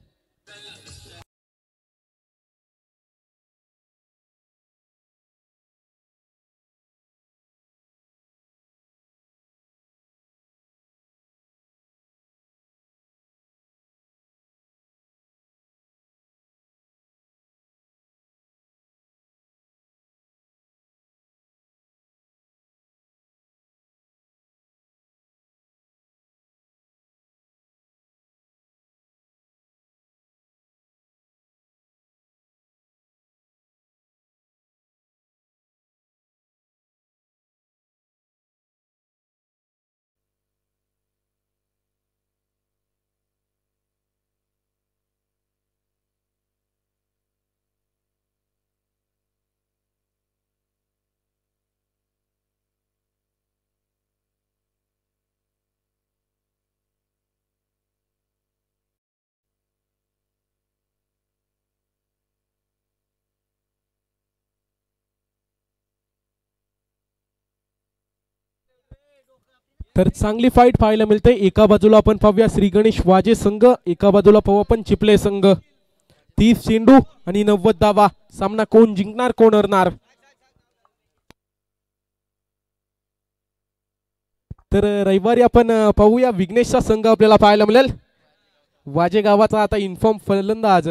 तर चांगली फाईट पाहायला मिळते. एका बाजूला आपण पाहूया श्री गणेश वाजे संघ, एका बाजूला पाहू आपण चिपले संघ. 30 चेंडू आणि 90 धावा. सामना कोण जिंकणार कोण हरणार. तर रविवारी आपण पाहूया विघ्नेशचा संघ आपल्याला पाहायला मिळेल. वाजे गावाचा आता इन्फॉर्म फलंदाज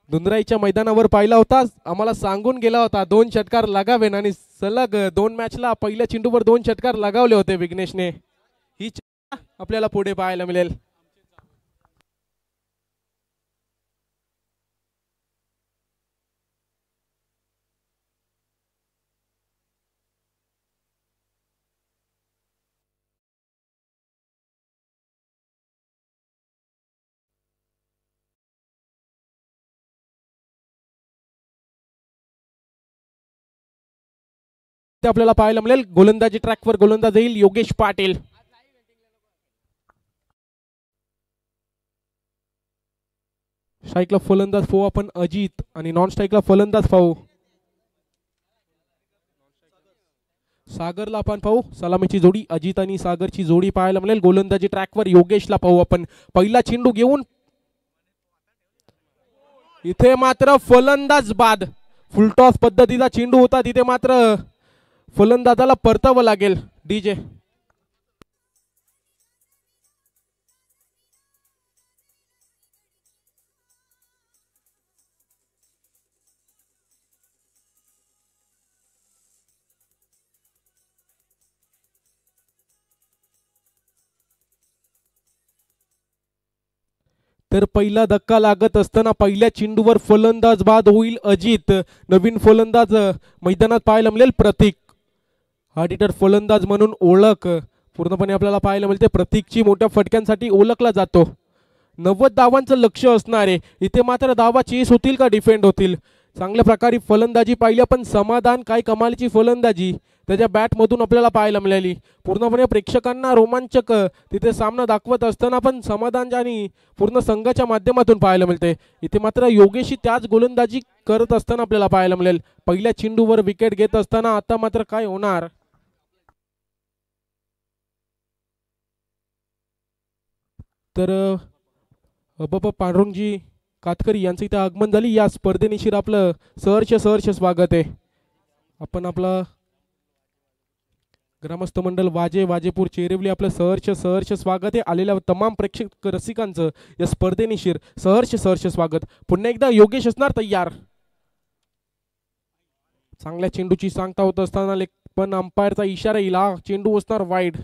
दुंदराईच्या मैदानावर पाहिला होता. आम्हाला सांगून गेला होता 2 षटकार लागावेन आणि सलग 2 मॅचला पहिल्या चेंडूवर 2 षटकार लगावले होते विघ्नेशने. ही आपल्याला पुढे पाहायला मिळेल. आपल्याला पाहायला मिळेल गोलंदाजी ट्रॅकवर गोलंदाज येईल योगेश पाटील. स्ट्राईकला फलंदाज पाहू आपण अजित आणि नॉन स्ट्राईकला फलंदाज पाहू सागरला आपण पाहू. सलामीची जोडी अजित आणि सागरची जोडी पाहायला मिळेल. गोलंदाजी ट्रॅकवर योगेशला पाहू आपण. पहिला चेंडू घेऊन इथे मात्र फलंदाज बाद. फुलटॉस पद्धतीचा चेंडू होता. तिथे मात्र फलंदाजाला परतावं लागेल. डीजे तर पहिला धक्का लागत असताना पहिल्या चेंडूवर फलंदाज बाद होईल अजित. नवीन फलंदाज मैदानात पाहायला मिळेल प्रतीक. ऑडिटर फलंदाज म्हणून ओळख पूर्णपणे आपल्याला पाहायला मिळते. प्रतीकची मोठ्या फटक्यांसाठी ओळखला जातो. 90 धावांचं लक्ष असणार आहे. इथे मात्र धावा चेस होतील का डिफेंड होतील. चांगल्या प्रकारे फलंदाजी पाहिली आपण. समाधान काय कमालीची फलंदाजी त्याच्या बॅटमधून आपल्याला पाहायला मिळाली. पूर्णपणे प्रेक्षकांना रोमांचक तिथे सामना दाखवत असताना पण समाधान आणि पूर्ण संघाच्या माध्यमातून पाहायला मिळते. इथे मात्र योगेशी त्याच गोलंदाजी करत असताना आपल्याला पाहायला मिळेल. पहिल्या चेंडूवर विकेट घेत असताना आता मात्र काय होणार. तर पांडुरंगजी कातकरी यांचं इथे आगमन झाली. या स्पर्धेनिशीर आपलं सहर्ष स्वागत आहे. आपण आपला ग्रामस्थ मंडळ वाजेपूर चेरिवली आपलं सहर्ष स्वागत आहे. आलेल्या तमाम प्रेक्षक रसिकांचं या स्पर्धेनिशीर सहर्ष स्वागत. पुन्हा एकदा योगेश असणार तयार. चांगल्या चेंडूची सांगता होत असताना पण अंपायरचा इशारा येईल. हा चेंडू असणार वाईड.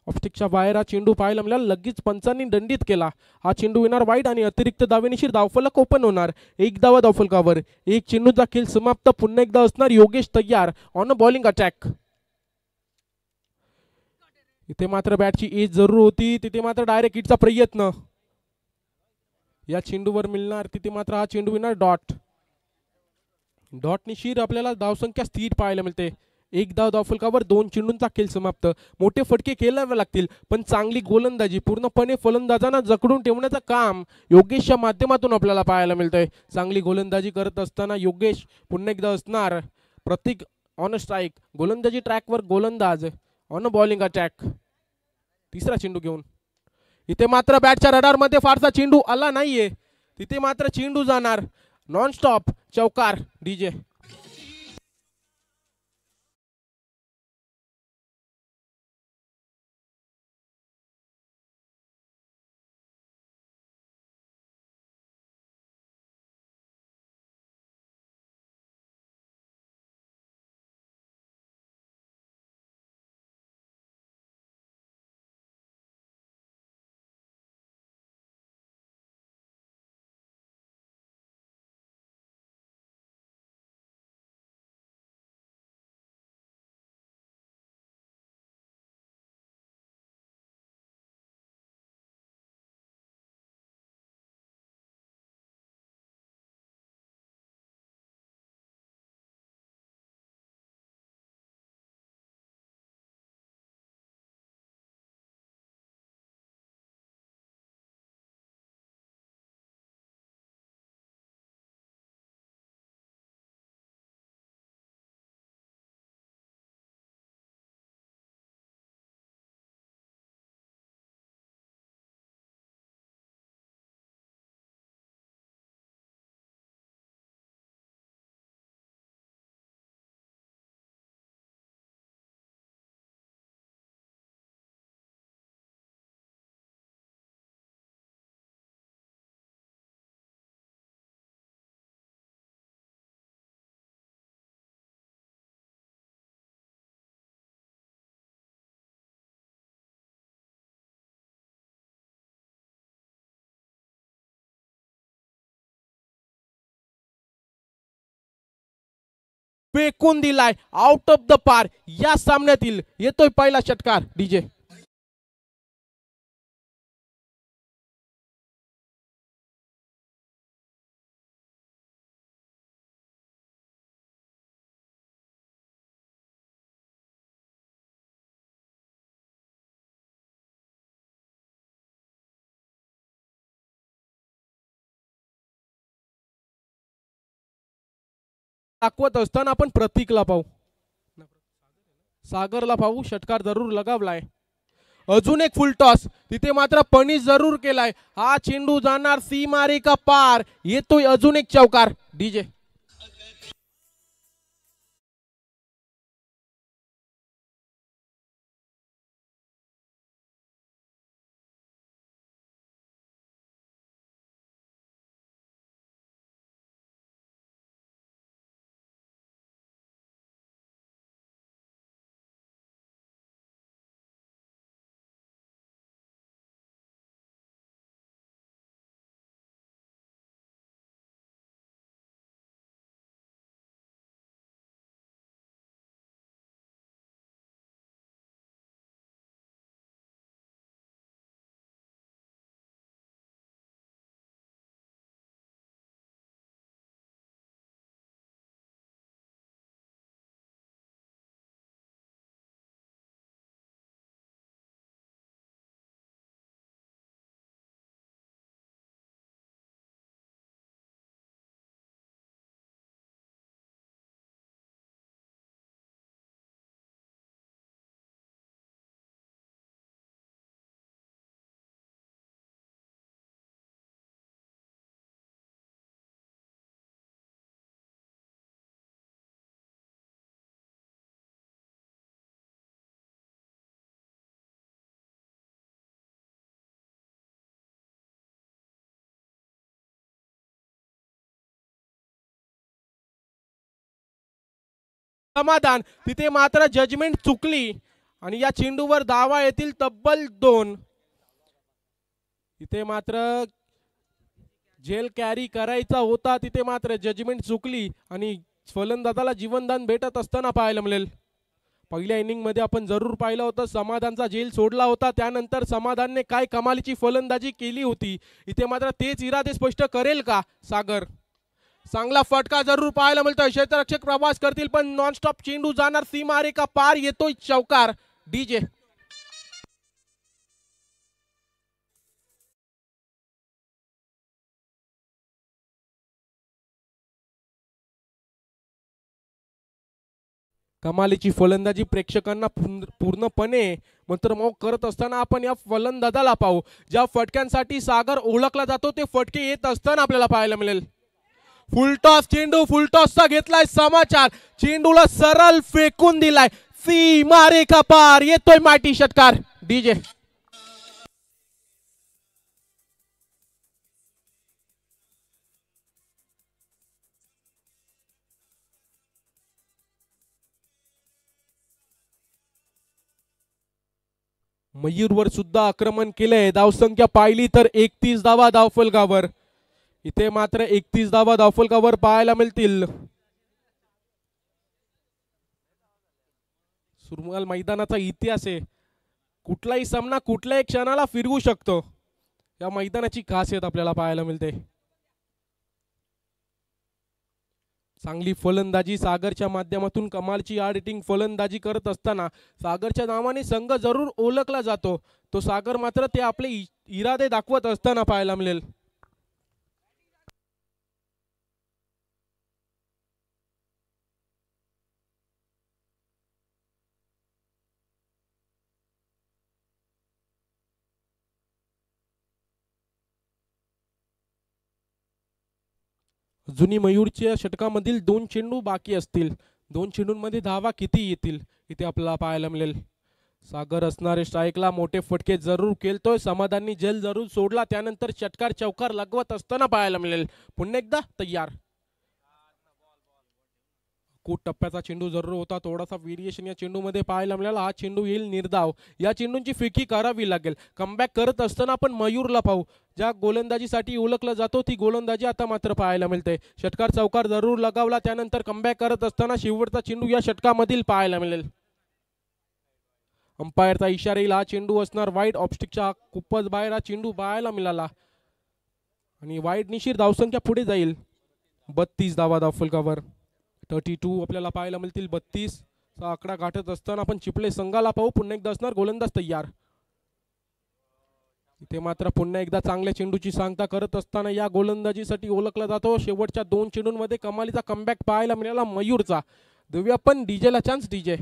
ऑफस्टिकच्या बाहेर हा चेंडू पाहायला मिळाला. लगेच पंचांनी दंडित केला. हा चेंडू येणार वाईड आणि अतिरिक्त दावेनिशीर धावफलक ओपन होणार. 1 धावा धावफलकावर. 1 चेंडूचा खेळ समाप्त. पुन्हा एकदा असणार योगेश तयार ऑन अ बॉलिंग अटॅक. इथे मात्र बॅटची एज जरूर होती. तिथे मात्र डायरेक्ट हिटचा प्रयत्न. या चेंडूवर मिळणार. तिथे मात्र हा चेंडू येणार डॉट निशीर आपल्याला धावसंख्या स्थिर पाहायला मिळते. 1 धाव धावफलकावर 2 चेंडूंचा खेळ समाप्त. मोठे फटके खेळावे लागतील पण चांगली गोलंदाजी पूर्णपणे फलंदाजांना जखडून ठेवण्याचं काम योगेशच्या माध्यमातून आपल्याला पाहायला मिळतंय. चांगली गोलंदाजी करत असताना योगेश पुन्हा एकदा असणार. प्रतीक ऑन अ स्ट्राईक. गोलंदाजी ट्रॅकवर गोलंदाज ऑन अ बॉलिंग अटॅक. तिसरा चेंडू घेऊन इथे मात्र बॅटच्या रडारमध्ये फारसा चेंडू आला नाहीये. तिथे मात्र चेंडू जाणार नॉन स्टॉप चौकार. डीजे फेकून दिलाय आउट ऑफ द पार. या सामन्यातील येतोय पहिला षटकार डीजे. दाखवत असताना आपण प्रतीकला पाहू, सागरला पाहू. षटकार जरूर लगावलाय. अजून एक फुल टॉस तिथे मात्र पनिश जरूर केलाय. हा चेंडू जाणार सीमारेखा पार. येतोय अजून एक चौकार डीजे. समाधान तिथे मात्र जजमेंट चुकली आणि या चेंडूवर धावा येतील तब्बल 2. इथे मात्र जेल कॅरी करायचा होता, तिथे मात्र जजमेंट चुकली आणि फलंदाजाला जीवनदान भेटत असताना पाहायला मिळेल. पहिल्या इनिंग मध्ये आपण जरूर पाहिलं होतं समाधानचा जेल सोडला होता, त्यानंतर समाधानने काय कमालीची फलंदाजी केली होती. इथे मात्र तेच इरादे स्पष्ट करेल का सागर. चांगला फटका जरूर पाहायला मिळतोय. क्षेत्ररक्षक प्रवास करतील पण नॉनस्टॉप चेंडू जाणार सीमारेखा पार. येतोय चौकार डीजे. कमालीची फलंदाजी प्रेक्षकांना पूर्णपणे मंत्रमोह करत असताना आपण या फलंदाजाला पाहू. ज्या फटक्यांसाठी सागर ओळखला जातो ते फटके येत असताना आपल्याला पाहायला मिळेल. फुलटॉस चेंडू, फुलटॉसचा घेतलाय समाचार. चेंडूला सरळ फेकून दिलाय सीमारेखा पार. येतोय माटी षटकार डीजे. मयूरवर सुद्धा आक्रमण केलंय. धावसंख्या पाहिली तर 31 धावा धावफलकावर. इथे मात्र 31 धावा धावफलकावर पाहायला मिळतील. सुरमल मैदानाचा इतिहास आहे. कुठलाही सामना कुठल्याही क्षणाला फिरवू शकतो. या मैदानाची खासियत आपल्याला पाहायला मिळते. चांगली फलंदाजी सागरच्या माध्यमातून कमालची रेटिंग फलंदाजी करत असताना सागरच्या नावाने संघ जरूर ओळखला जातो. तो सागर मात्र ते आपले इरादे दाखवत असताना पाहायला मिळेल. जुनी मयूरच्या षटकामधील 2 चेंडू बाकी असतील. 2 चेंडूंमध्ये धावा किती येतील इथे आपल्याला पाहायला मिळेल. सागर असणारे स्ट्राईकला मोठे फटके जरूर खेळतोय. समाधानी जेल जरूर सोडला, त्यानंतर षटकार चौकार लगवत असताना पाहायला मिळेल. पुन्हा एकदा तयार. कूट टप्प्याचा चेंडू जरूर होता. थोडासा व्हेरिएशन या चेंडूमध्ये पाहायला मिळाला. हा चेंडू येईल निर्धाव. या चेंडूंची फेकी करावी लागेल. कमबॅक करत असताना आपण मयूरला पाहू. ज्या गोलंदाजीसाठी ओळखला जातो ती गोलंदाजी आता मात्र पाहायला मिळते. षटकार चौकार जरूर लगावला. त्यानंतर कमबॅक करत असताना शेवटचा चेंडू या षटकामधील पाहायला मिळेल. अंपायरचा इशारा येईल. हा चेंडू असणार वाईड. ऑफस्टिकच्या खूपच बाहेर हा चेंडू पाहायला मिळाला आणि वाईड निशीर धावसंख्या पुढे जाईल. 32 धावा धावफलकावर. 32 आपल्याला पाहायला मिळतील. 32 चा आकडा गाठत असताना आपण चिपळे संघाला पाहू. पुन्हा एकदा असणार गोलंदाज तयार. इथे मात्र पुन्हा एकदा चांगल्या चेंडूची सांगता करत असताना या गोलंदाजीसाठी ओळखला जातो. शेवटच्या 2 चेंडूंमध्ये कमालीचा कमबॅक पाहायला मिळाला मयूरचा. देऊया पण डीजेला चान्स. डीजे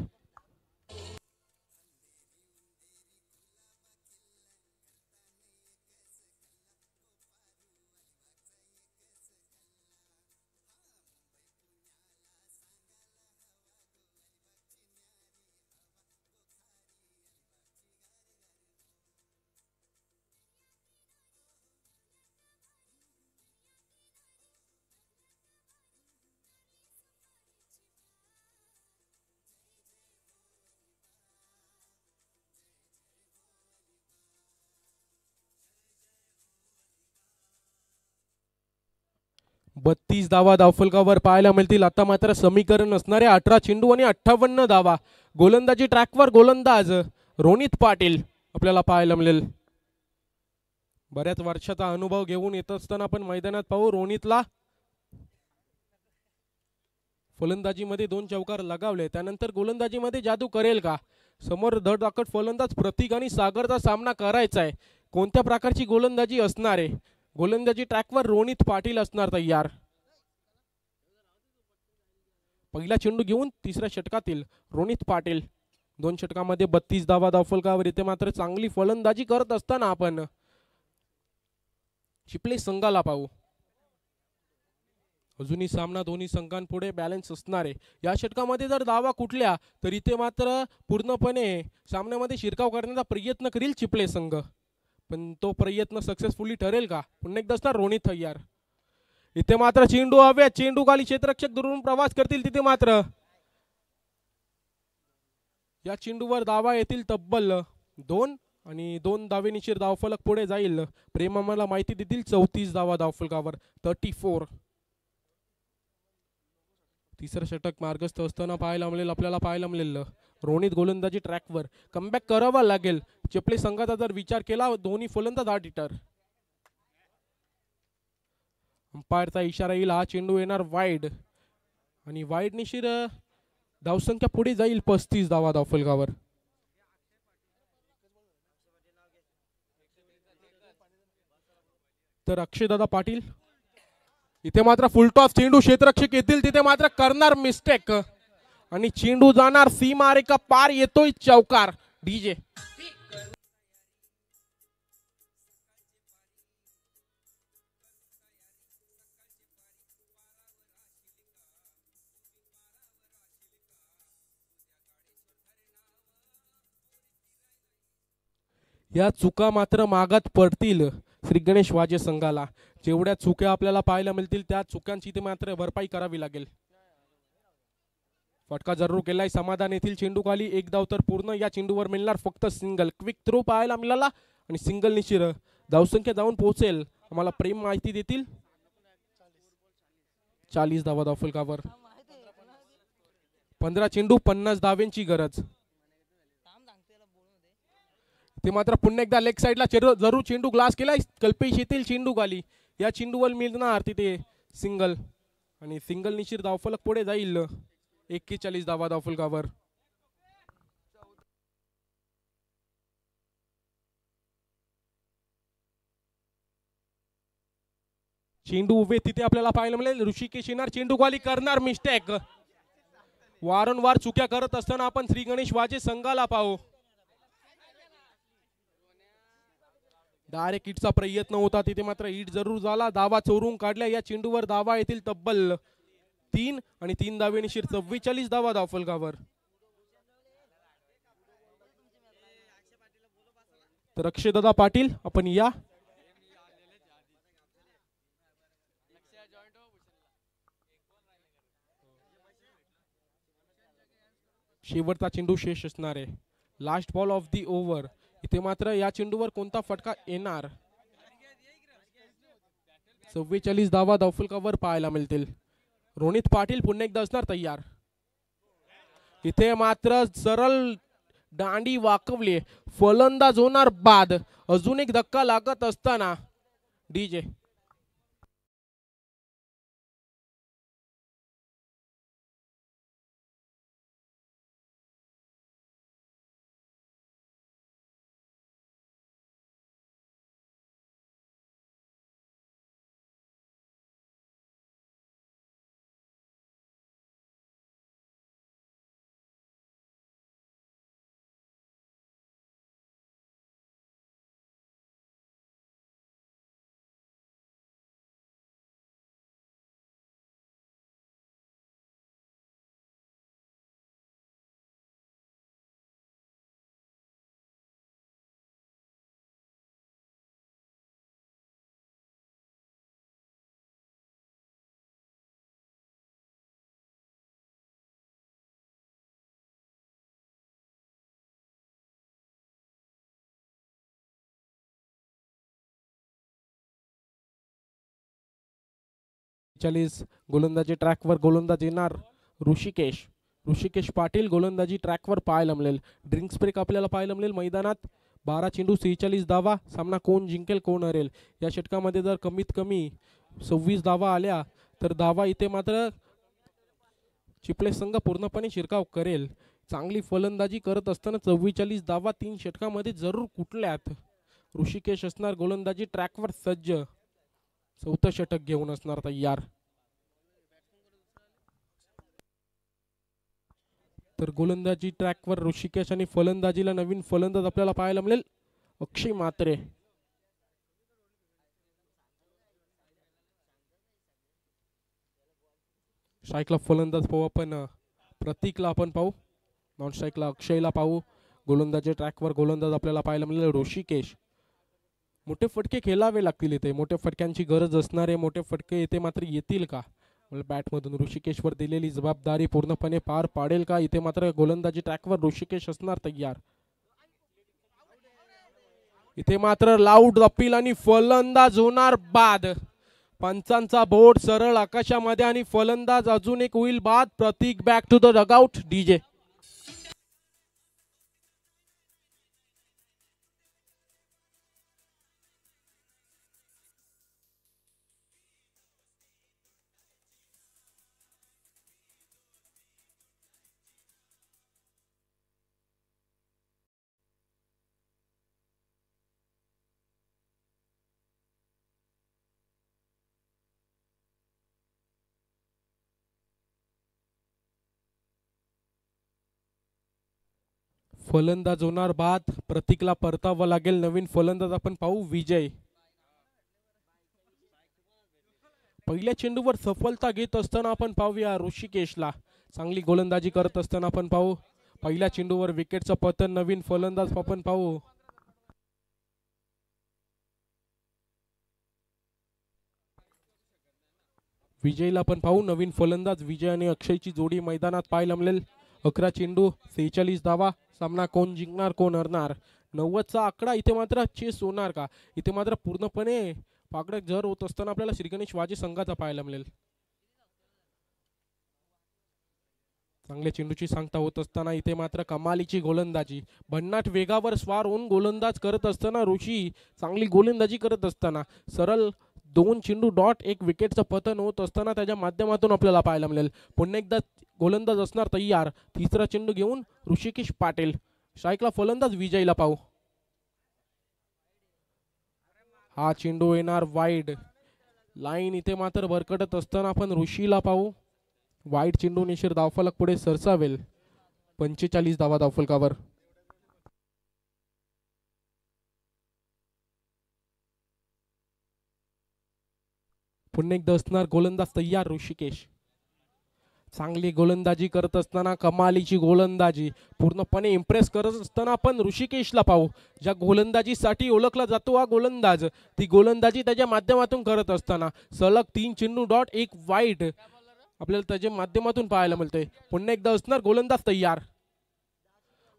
बत्तीस धावा धावफलकावर पाहायला मिळतील. आता मात्र समीकरण असणारे 18 चेंडू आणि 58 धावा. गोलंदाजी ट्रॅकवर गोलंदाज रोनित पाटील आपल्याला पाहायला मिळेल. बऱ्याच वर्षाचा अनुभव घेऊन येत असताना आपण मैदानात पाहू. रोनितला फलंदाजीमध्ये 2 चौकार लगावले. त्यानंतर गोलंदाजीमध्ये जादू करेल का? समोर धडधाकट फलंदाज प्रतीक आणि सागरचा सामना करायचा आहे. कोणत्या प्रकारची गोलंदाजी असणार आहे? गोलंदाजी ट्रॅकवर रोनित पाटील असणार तयार. पहिला चेंडू घेऊन तिसऱ्या षटकातील रोनित पाटील. 2 षटकामध्ये 32 धावा धावफलकावर. इथे मात्र चांगली फलंदाजी करत असताना आपण चिपळे संघाला पाहू. अजूनही सामना दोन्ही संघांपुढे बॅलन्स असणार आहे. या षटकामध्ये जर धावा कुठल्या तर इथे मात्र पूर्णपणे सामन्यामध्ये शिरकाव करण्याचा प्रयत्न करील चिपळे संघ. पण तो प्रयत्न सक्सेसफुली ठरेल का? पुन्हा एकदा असणार रोनित तयार. इथे मात्र चेंडू हवे. चेंडू खाली क्षेत्ररक्षक दुरून प्रवास करतील. तिथे मात्र या चेंडूवर धावा येतील तब्बल 2 आणि 2 धावे निशीर धावफलक पुढे जाईल. प्रेम आम्हाला माहिती देतील 34 धावा धावफलकावर. 34. तिसरं षटक मार्गस्थ असताना आपल्याला पाहायला मिळेल. रोनित गोलंदाजी ट्रॅकवर. कमबॅक करावा लागेल. चिपळे संघाचा जर विचार केला दोन्ही फलंदाज 8 हिटर. अंपायरचा इशारा येईल. हा चेंडू येणार वाईड आणि वाईड निशीर धावसंख्या पुढे जाईल 35 धावा धावफलकावर. तर अक्षयदादा पाटील इथे मात्र फुलटॉस चेंडू क्षेत्ररक्षक येतील. तिथे मात्र करणार मिस्टेक आणि चेंडू जाणार सीमारेखा पार. येतोय चौकार. डीजे या चुका मात्र मागात पडतील श्री गणेश वाजे संघाला. जेवढ्या चुक्या आपल्याला पाहायला मिळतील त्या चुकांची ते मात्र भरपाई करावी लागेल. फटका जरूर केलाय. समाधान येथील चेंडू खाली. 1 धाव तर पूर्ण. या चेंडूवर मिळणार फक्त सिंगल. क्विक थ्रो पाहायला मिळाला आणि सिंगल निशिर धावसंख्या जाऊन पोहोचेल. आम्हाला प्रेम माहिती देतील 40 धावा धावफलकावर. 15 चेंडू 50 धाव्यांची गरज. ते मात्र पुन्हा एकदा लेग साइडला जरूर चेंडू ग्लास केलाय. कल्पेश येथील चेंडू खाली. या चेंडूवर मिळणार तिथे सिंगल आणि सिंगल निशीर धावफलक पुढे जाईल 41 धावा धावफलकावर. चेंडू उभे तिथे आपल्याला पाहायला मिळेल. ऋषिकेश येणार. चेंडू खाली. करणार मिस्टेक. वारंवार चुक्या करत असताना आपण श्री गणेश वाजे संघाला पाहू. डायरेक्ट हिटचा प्रयत्न होता. तिथे मात्र हिट जरूर झाला. धावा चोरून काढल्या. या चेंडूवर धावा येतील तब्बल 3 आणि 3 धावे निशीर 44 धावा धावफलकावर. तर अक्षयदादा पाटील आपण या. शेवटचा चेंडू शेष असणार आहे. Last ball of the over. इथे मात्र या चेंडूवर कोणता फटका येणार? 44 धावा धावफलकावर पाहायला मिळतील. रोनित पाटील पुन्हा एकदा असणार तयार. इथे मात्र सरळ दांडी वाकवली. फलंदाज होणार बाद. अजून एक धक्का लागत असताना डीजे गोलंदाजी ट्रॅकवर गोलंदाज येणार ऋषिकेश पाटील गोलंदाजी ट्रॅकवर पाहायला मिळेल. ड्रिंक्स ब्रेक आपल्याला पाहायला मिळेल मैदानात. 12 चेंडू 46 धावा. सामना कोण जिंकेल कोण हरेल या षटकामध्ये जर कमीत कमी 26 धावा आल्या तर धावा इथे मात्र चिपळे संघ पूर्णपणे शिरकाव करेल. चांगली फलंदाजी करत असताना 44 धावा 3 षटकामध्ये जरूर कुठल्यात. ऋषिकेश असणार गोलंदाजी ट्रॅकवर सज्ज. 4थं षटक घेऊन असणार तयार. तर गोलंदाजी ट्रॅकवर ऋषिकेश आणि फलंदाजीला नवीन फलंदाज आपल्याला पाहायला मिळेल अक्षय म्हात्रे. स्ट्राईकला फलंदाज पाहू आपण प्रतीकला आपण पाहू. नॉन स्ट्राईकला अक्षयला पाहू. गोलंदाजी ट्रॅकवर गोलंदाज आपल्याला पाहायला मिळेल ऋषिकेश. मोठे फटके खेळावे लागतील इथे. मोठ्या फटक्यांची गरज असणारे मोठे फटके इथे मात्र येतील का? बॅटमधून ऋषिकेशवर दिलेली जबाबदारी पूर्णपणे पार पाडेल का? इथे मात्र गोलंदाजी ट्रॅकवर ऋषिकेश असणार तयार. इथे मात्र लाऊड अपील आणि फलंदाज होणार बाद. पंचांचा बोर्ड सरळ आकाशामध्ये आणि फलंदाज अजून एक होईल बाद. Prateek back to the dugout. DJ फलंदाज होणार बाद. प्रतीकला परतावं लागेल. नवीन फलंदाज आपण पाहू विजय. पहिल्या चेंडूवर सफलता घेत असताना आपण पाहूया ऋषिकेशला. चांगली गोलंदाजी करत असताना आपण पाहू. पहिल्या चेंडूवर विकेटचं पतन. नवीन फलंदाज आपण पाहू. विजयला पण पाहू. नवीन फलंदाज विजय आणि अक्षयची जोडी मैदानात पाहायला मिळेल. 11 चेंडू 46 धावा. सामना कोण जिंकणार कोण हरणार? 90चा आकडा इथे मात्र चेस होणार का? इथे मात्र पूर्णपणे पाकडे जर होत असताना आपल्याला श्रीगणेश वाजे संघाचा पाहायला मिळेल. चांगल्या चेंडूची सांगता होत असताना इथे मात्र कमालीची गोलंदाजी. भन्नाट वेगावर स्वार होऊन गोलंदाज करत असताना ऋषी चांगली गोलंदाजी करत असताना सरळ 2 चेंडू डॉट 1 विकेटचं पतन होत असताना त्याच्या माध्यमातून आपल्याला पाहायला मिळेल. पुन्हा एकदा गोलंदाज असणार तयार. तिसरा चेंडू घेऊन ऋषिकेश पाटील. स्ट्राईकला फलंदाज विजयला पाहू. हा चेंडू येणार वाईड. लाईन इथे मात्र भरकटत असताना आपण ऋषीला पाहू. वाईड चेंडू निशिर धावफलक पुढे सरसावेल. 45 धावा धावफलकावर. पुन्हा एकदा असणार गोलंदाज तयार ऋषिकेश. चांगली गोलंदाजी करत असताना कमालीची गोलंदाजी पूर्णपणे इम्प्रेस करत असताना आपण ऋषिकेशला पाहू. ज्या गोलंदाजीसाठी ओळखला जातो हा गोलंदाज, ती गोलंदाजी त्याच्या माध्यमातून करत असताना सलग 3 चेंडू डॉट 1 वाईड आपल्याला त्याच्या माध्यमातून पाहायला मिळते. पुन्हा एकदा असणार गोलंदाज तयार.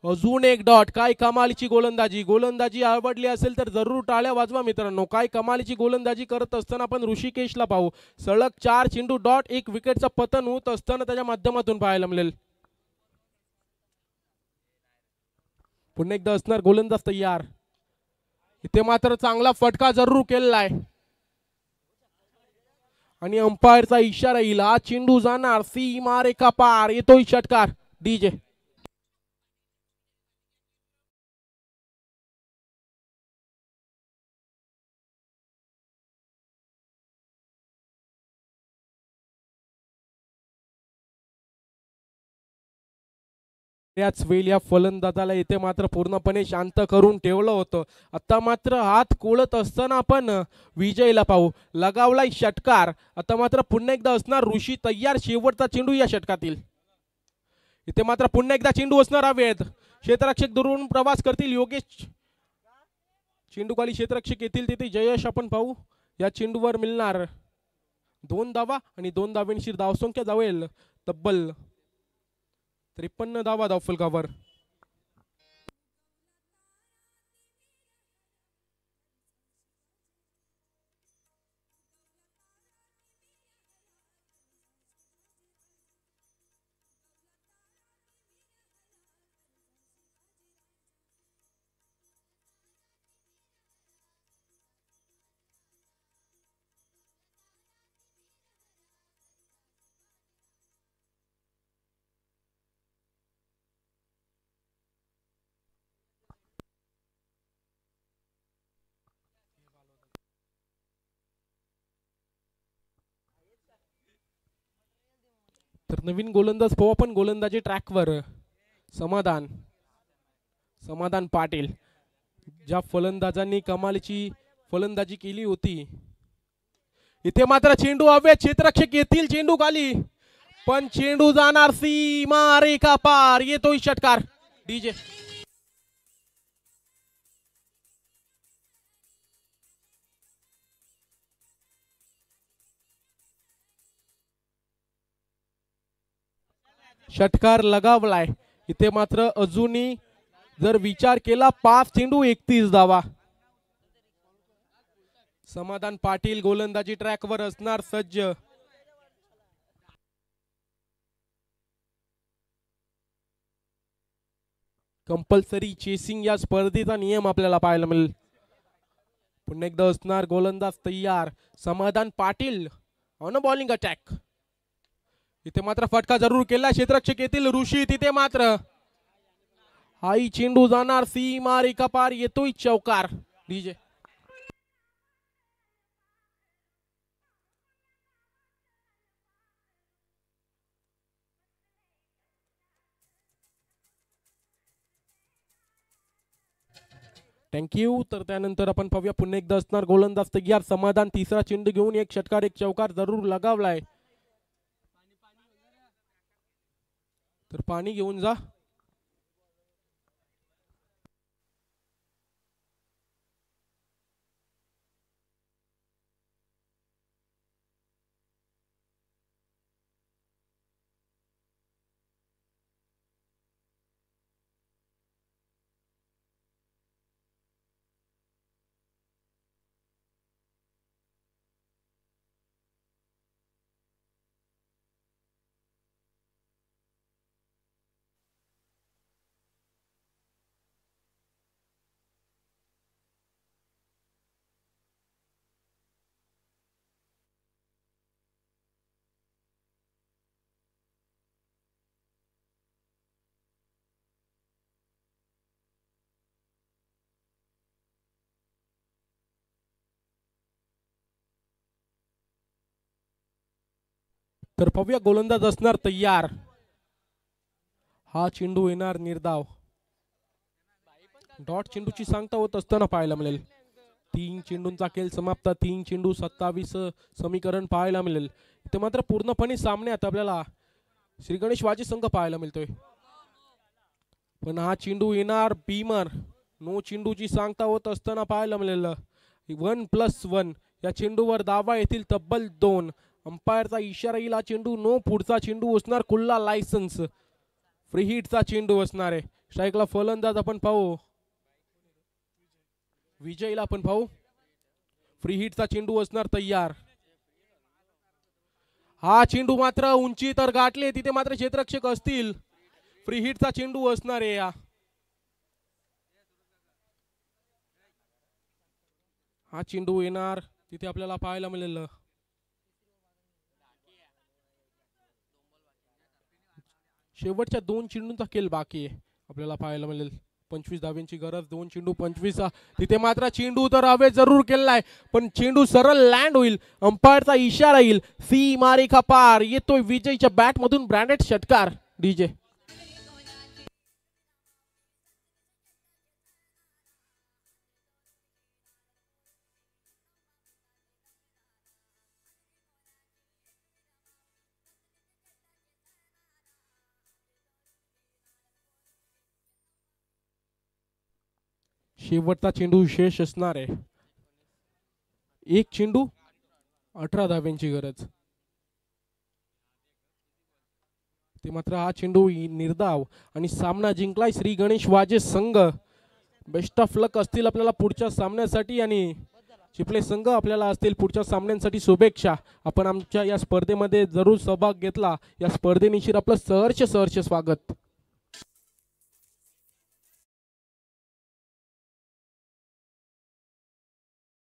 अजून एक डॉट. काय कमालीची गोलंदाजी. गोलंदाजी आवडली असेल तर जरूर टाळ्या वाजवा मित्रांनो. काय कमालीची गोलंदाजी करत असताना आपण ऋषिकेशला पाहू. सलग 4 चेंडू डॉट, 1 विकेटचा पतन होत असताना त्याच्या माध्यमातून पाहायला मिळेल. पुन्हा एकदा असणार गोलंदाज तयार. इथे मात्र चांगला फटका जरूर केलेला आहे आणि अंपायरचा इशारा येईल. हा चेंडू जाणार सीमा रेखा पार. येतोय षटकार डीजे. त्याच वेळी या फलंदाजाला इथे मात्र पूर्णपणे शांत करून ठेवलं होतं. आता मात्र हात कोळत असताना आपण विजयला पाहू. लगावलाय षटकार. आता मात्र पुन्हा एकदा असणार ऋषी तयार. शेवटचा चेंडू या षटकातील. इथे मात्र पुन्हा एकदा चेंडू असणार हवेत. क्षेत्ररक्षक दुरून प्रवास करतील योगेश. चेंडू खाली क्षेत्ररक्षक येतील तिथे जयेश आपण पाहू. या चेंडूवर मिळणार 2 धावा आणि 2 धावांशी धावसंख्या जावेल तब्बल 53 धावा धावफलकावर. तर नवीन गोलंदाज पाहू आपण गोलंदाजी ट्रॅकवर. समाधान पाटील. ज्या फलंदाजांनी कमालीची फलंदाजी केली होती. इथे मात्र चेंडू हवे. क्षेत्ररक्षक येतील चेंडू खाली पण चेंडू जाणार सीमा रेखा पार. येतोय षटकार डीजे. षटकार लगावलाय. इथे मात्र अजूनही जर विचार केला 5 चेंडू 31 धावा. समाधान पाटील गोलंदाजी ट्रॅकवर असणार सज्ज. कंपल्सरी चेसिंग या स्पर्धेचा नियम आपल्याला पाहायला मिळेल. पुन्हा एकदा असणार गोलंदाज तयार. समाधान Patil on a bowling attack. इथे मात्र फटका जरूर केला. क्षेत्ररक्षक येतील ऋषी. तिथे मात्र हाई चेंडू जाणार सीमा रेखा पार. येतोय चौकार डीजे. थँक्यू. तर त्यानंतर आपण पाहूया पुन्हा एकदा असणार गोलंदाज तयार. समाधान तिसरा चेंडू घेऊन 1 षटकार 1 चौकार जरूर लगावलाय. तर पाणी घेऊन जा. तर पाहूया गोलंदाज असणार तयार. हा चेंडू येणार निर्धाव. डॉट चेंडूची सांगता होत असताना पाहायला मिळेल. 3 चेंडूंचा खेळ समाप्त. 3 चेंडू 27 समीकरण पाहायला मिळेल. इथे मात्र पूर्णपणे सामन्यात आपल्याला श्री गणेश वाजी संघ पाहायला मिळतोय. पण हा चेंडू येणार बीमर. नो चेंडूची सांगता होत असताना पाहायला मिळेल. 1+1 या चेंडूवर धावा येतील तब्बल 2. अंपायरचा इशारा येईल. चेंडू नो. पुढचा चेंडू असणार खुल्ला लायसन्स. फ्री हिटचा चेंडू असणार आहे. स्ट्राईकला फलंदाज आपण पाहू, विजयला आपण पाहू. फ्री हिटचा चेंडू असणार तयार. हा चेंडू मात्र उंची तर गाठले, तिथे मात्र क्षेत्ररक्षक असतील. फ्री हिटचा चेंडू असणार आहे. हा चेंडू येणार तिथे आपल्याला पाहायला मिळेल. शेवटच्या 2 चेंडूंचा खेळ बाकी आहे, आपल्याला पाहायला मिळेल. 25 धाव्यांची गरज, 2 चेंडू 25. तिथे मात्र चेंडू तर हवे जरूर केलाय, पण चेंडू सरळ लँड होईल. अंपायरचा इशारा येईल. सीमारेखा पार. येतोय विजयच्या बॅट मधून ब्रँडेड षटकार. डीजे शेवटचा चेंडू विशेष असणार आहे. 1 चेंडू 18 धाव्यांची गरज. ते मात्र हा चेंडू निर्धाव आणि सामना जिंकलाय श्री गणेश वाजे संघ. बेस्ट ऑफ लक असतील आपल्याला पुढच्या सामन्यासाठी आणि चिपळे संघ आपल्याला असतील पुढच्या सामन्यांसाठी शुभेच्छा. आपण आमच्या या स्पर्धेमध्ये जरूर सहभाग घेतला. या स्पर्धेनिशी आपलं सहर्ष स्वागत.